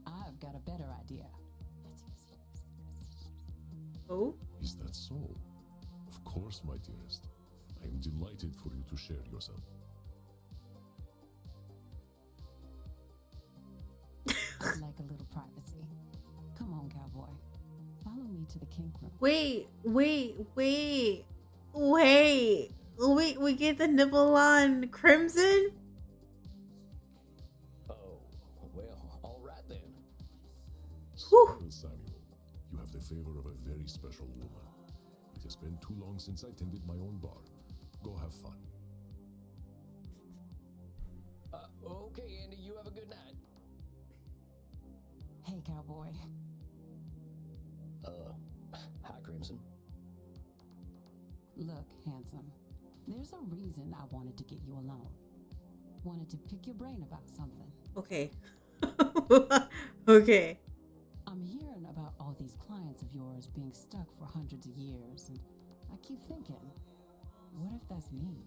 I've got a better idea. Oh? Is that so? Of course, my dearest. I am delighted for you to share yourself. I'd like a little privacy. Come on, cowboy. Follow me to the kink room. Wait. We get the nibble on Crimson? Oh, well, all right then. Whew. Well, Samuel, you have the favor of a very special woman. It has been too long since I tended my own bar. Go have fun. Okay, Andy, you have a good night. Hey, cowboy. Hi, Crimson. Look, handsome. There's a reason I wanted to get you alone. Wanted to pick your brain about something. Okay. Okay. I'm hearing about all these clients of yours being stuck for hundreds of years, and I keep thinking, what if that's me?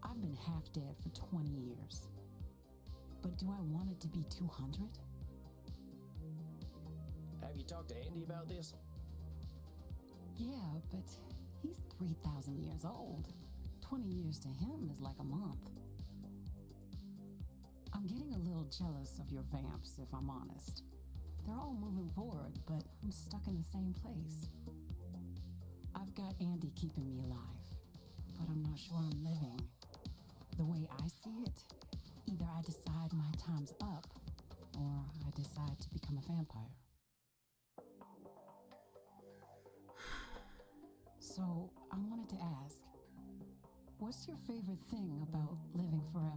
I've been half dead for 20 years. But do I want it to be 200? Have you talked to Andy about this? Yeah, but he's 3,000 years old. 20 years to him is like a month. I'm getting a little jealous of your vamps, if I'm honest. They're all moving forward, but I'm stuck in the same place. I've got Andy keeping me alive, but I'm not sure I'm living. The way I see it, Either I decide my time's up, or I decide to become a vampire. So, I wanted to ask, what's your favorite thing about living forever?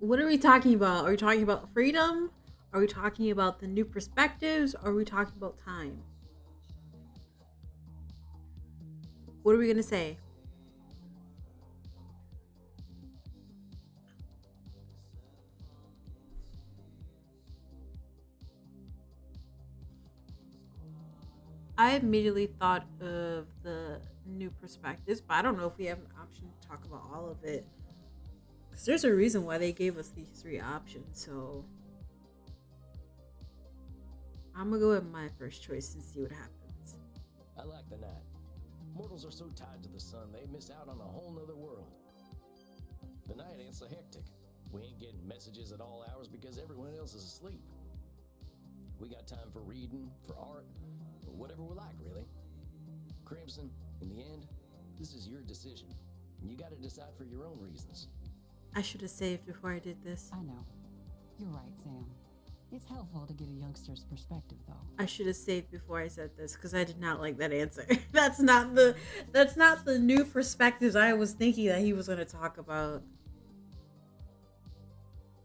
What are we talking about? Are we talking about freedom? Are we talking about the new perspectives? Or are we talking about time? What are we going to say? I immediately thought of the new perspectives, but I don't know if we have an option to talk about all of it. Because there's a reason why they gave us these 3 options. So I'm going to go with my first choice and see what happens. I like the night. Mortals are so tied to the sun, they miss out on a whole nother world. The night ain't so hectic. We ain't getting messages at all hours because everyone else is asleep. We got time for reading, for art, whatever we like, really. Crimson, in the end, this is your decision. You gotta decide for your own reasons. I should have saved before I did this. I know. You're right, Sam. It's helpful to get a youngster's perspective, though. I should have saved before I said this because I did not like that answer. That's not the new perspectives I was thinking that he was going to talk about.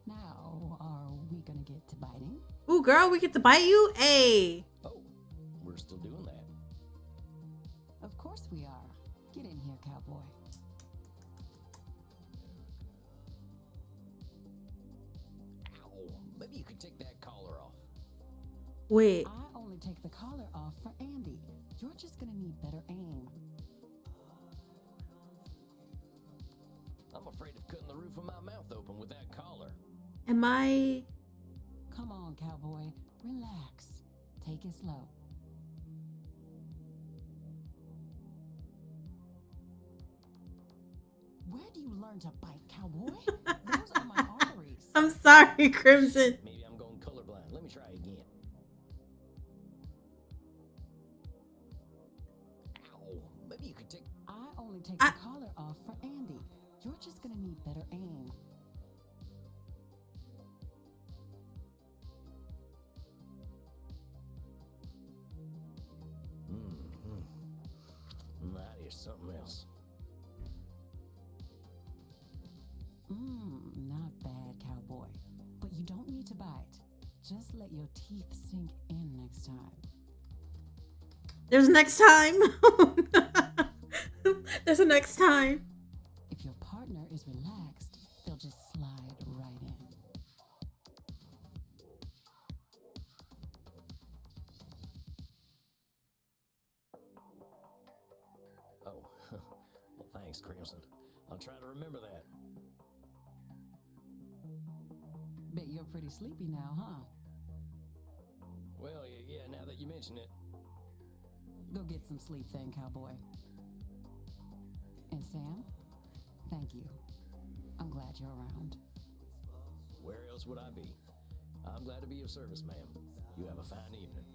Now, are we gonna get to biting? Ooh, girl, we get to bite you? Hey. Oh, we're still doing that. Of course we are. Get in here, cowboy. Ow, maybe you could take that collar off. Wait. I only take the collar off for Andy. You're just gonna need better aim. I'm afraid of cutting the roof of my mouth open with that collar. Am I... Come on, cowboy. Relax. Take it slow. Where do you learn to bite, cowboy? Those are my arteries. I'm sorry, Crimson. Maybe I'm going colorblind. Let me try again. Ow, maybe you could take... I only take the collar off for Andy. You're just gonna need better aim. That is something else. Not bad, cowboy. But you don't need to bite. Just let your teeth sink in next time. There's a next time. There's a next time. If your partner is relaxed, they'll just slide right in. Oh, well, thanks, Crimson. I'll try to remember that. Bet you're pretty sleepy now, huh? Well, yeah, now that you mention it. Go get some sleep then, cowboy. And Sam, thank you. I'm glad you're around. Where else would I be? I'm glad to be of service, ma'am. You have a fine evening.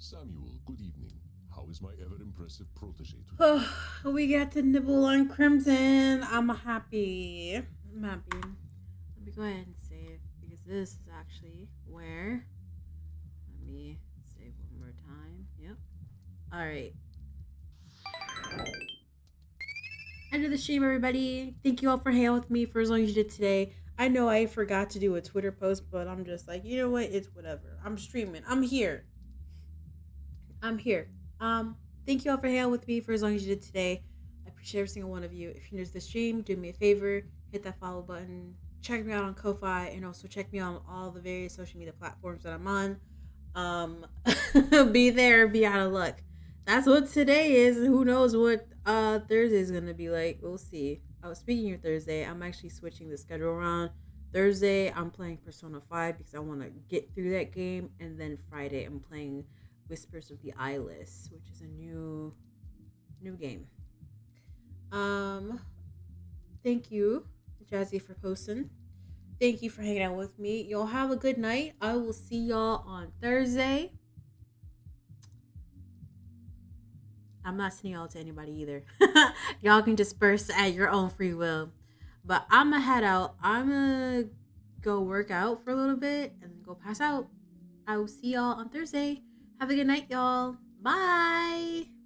Samuel, good evening. How is my ever-impressive protege today? Oh, we got to nibble on Crimson. I'm happy. I'm happy. Let me go ahead and save because this is actually where. Let me save one more time. Yep. All right. End of the stream, everybody. Thank you all for hanging with me for as long as you did today. I know I forgot to do a Twitter post, but I'm just like, you know what? It's whatever. I'm streaming. I'm here. Thank you all for hanging out with me for as long as you did today. I appreciate every single one of you. If you're new to the stream, do me a favor, hit that follow button. Check me out on Ko-Fi, and also check me out on all the various social media platforms that I'm on. Be there, be out of luck. That's what today is, and who knows what Thursday is gonna be like. We'll see. Speaking of Thursday, I'm actually switching the schedule around. Thursday, I'm playing Persona 5 because I want to get through that game, and then Friday, I'm playing Whispers of the Eyeless, which is a new New game. Thank you, Jazzy, for posting. Thank you for hanging out with me. Y'all have a good night. I will see y'all on Thursday. I'm not sending y'all to anybody either. Y'all can disperse at your own free will. But I'm going to head out. I'm going to go work out for a little bit and then go pass out. I will see y'all on Thursday. Have a good night, y'all. Bye.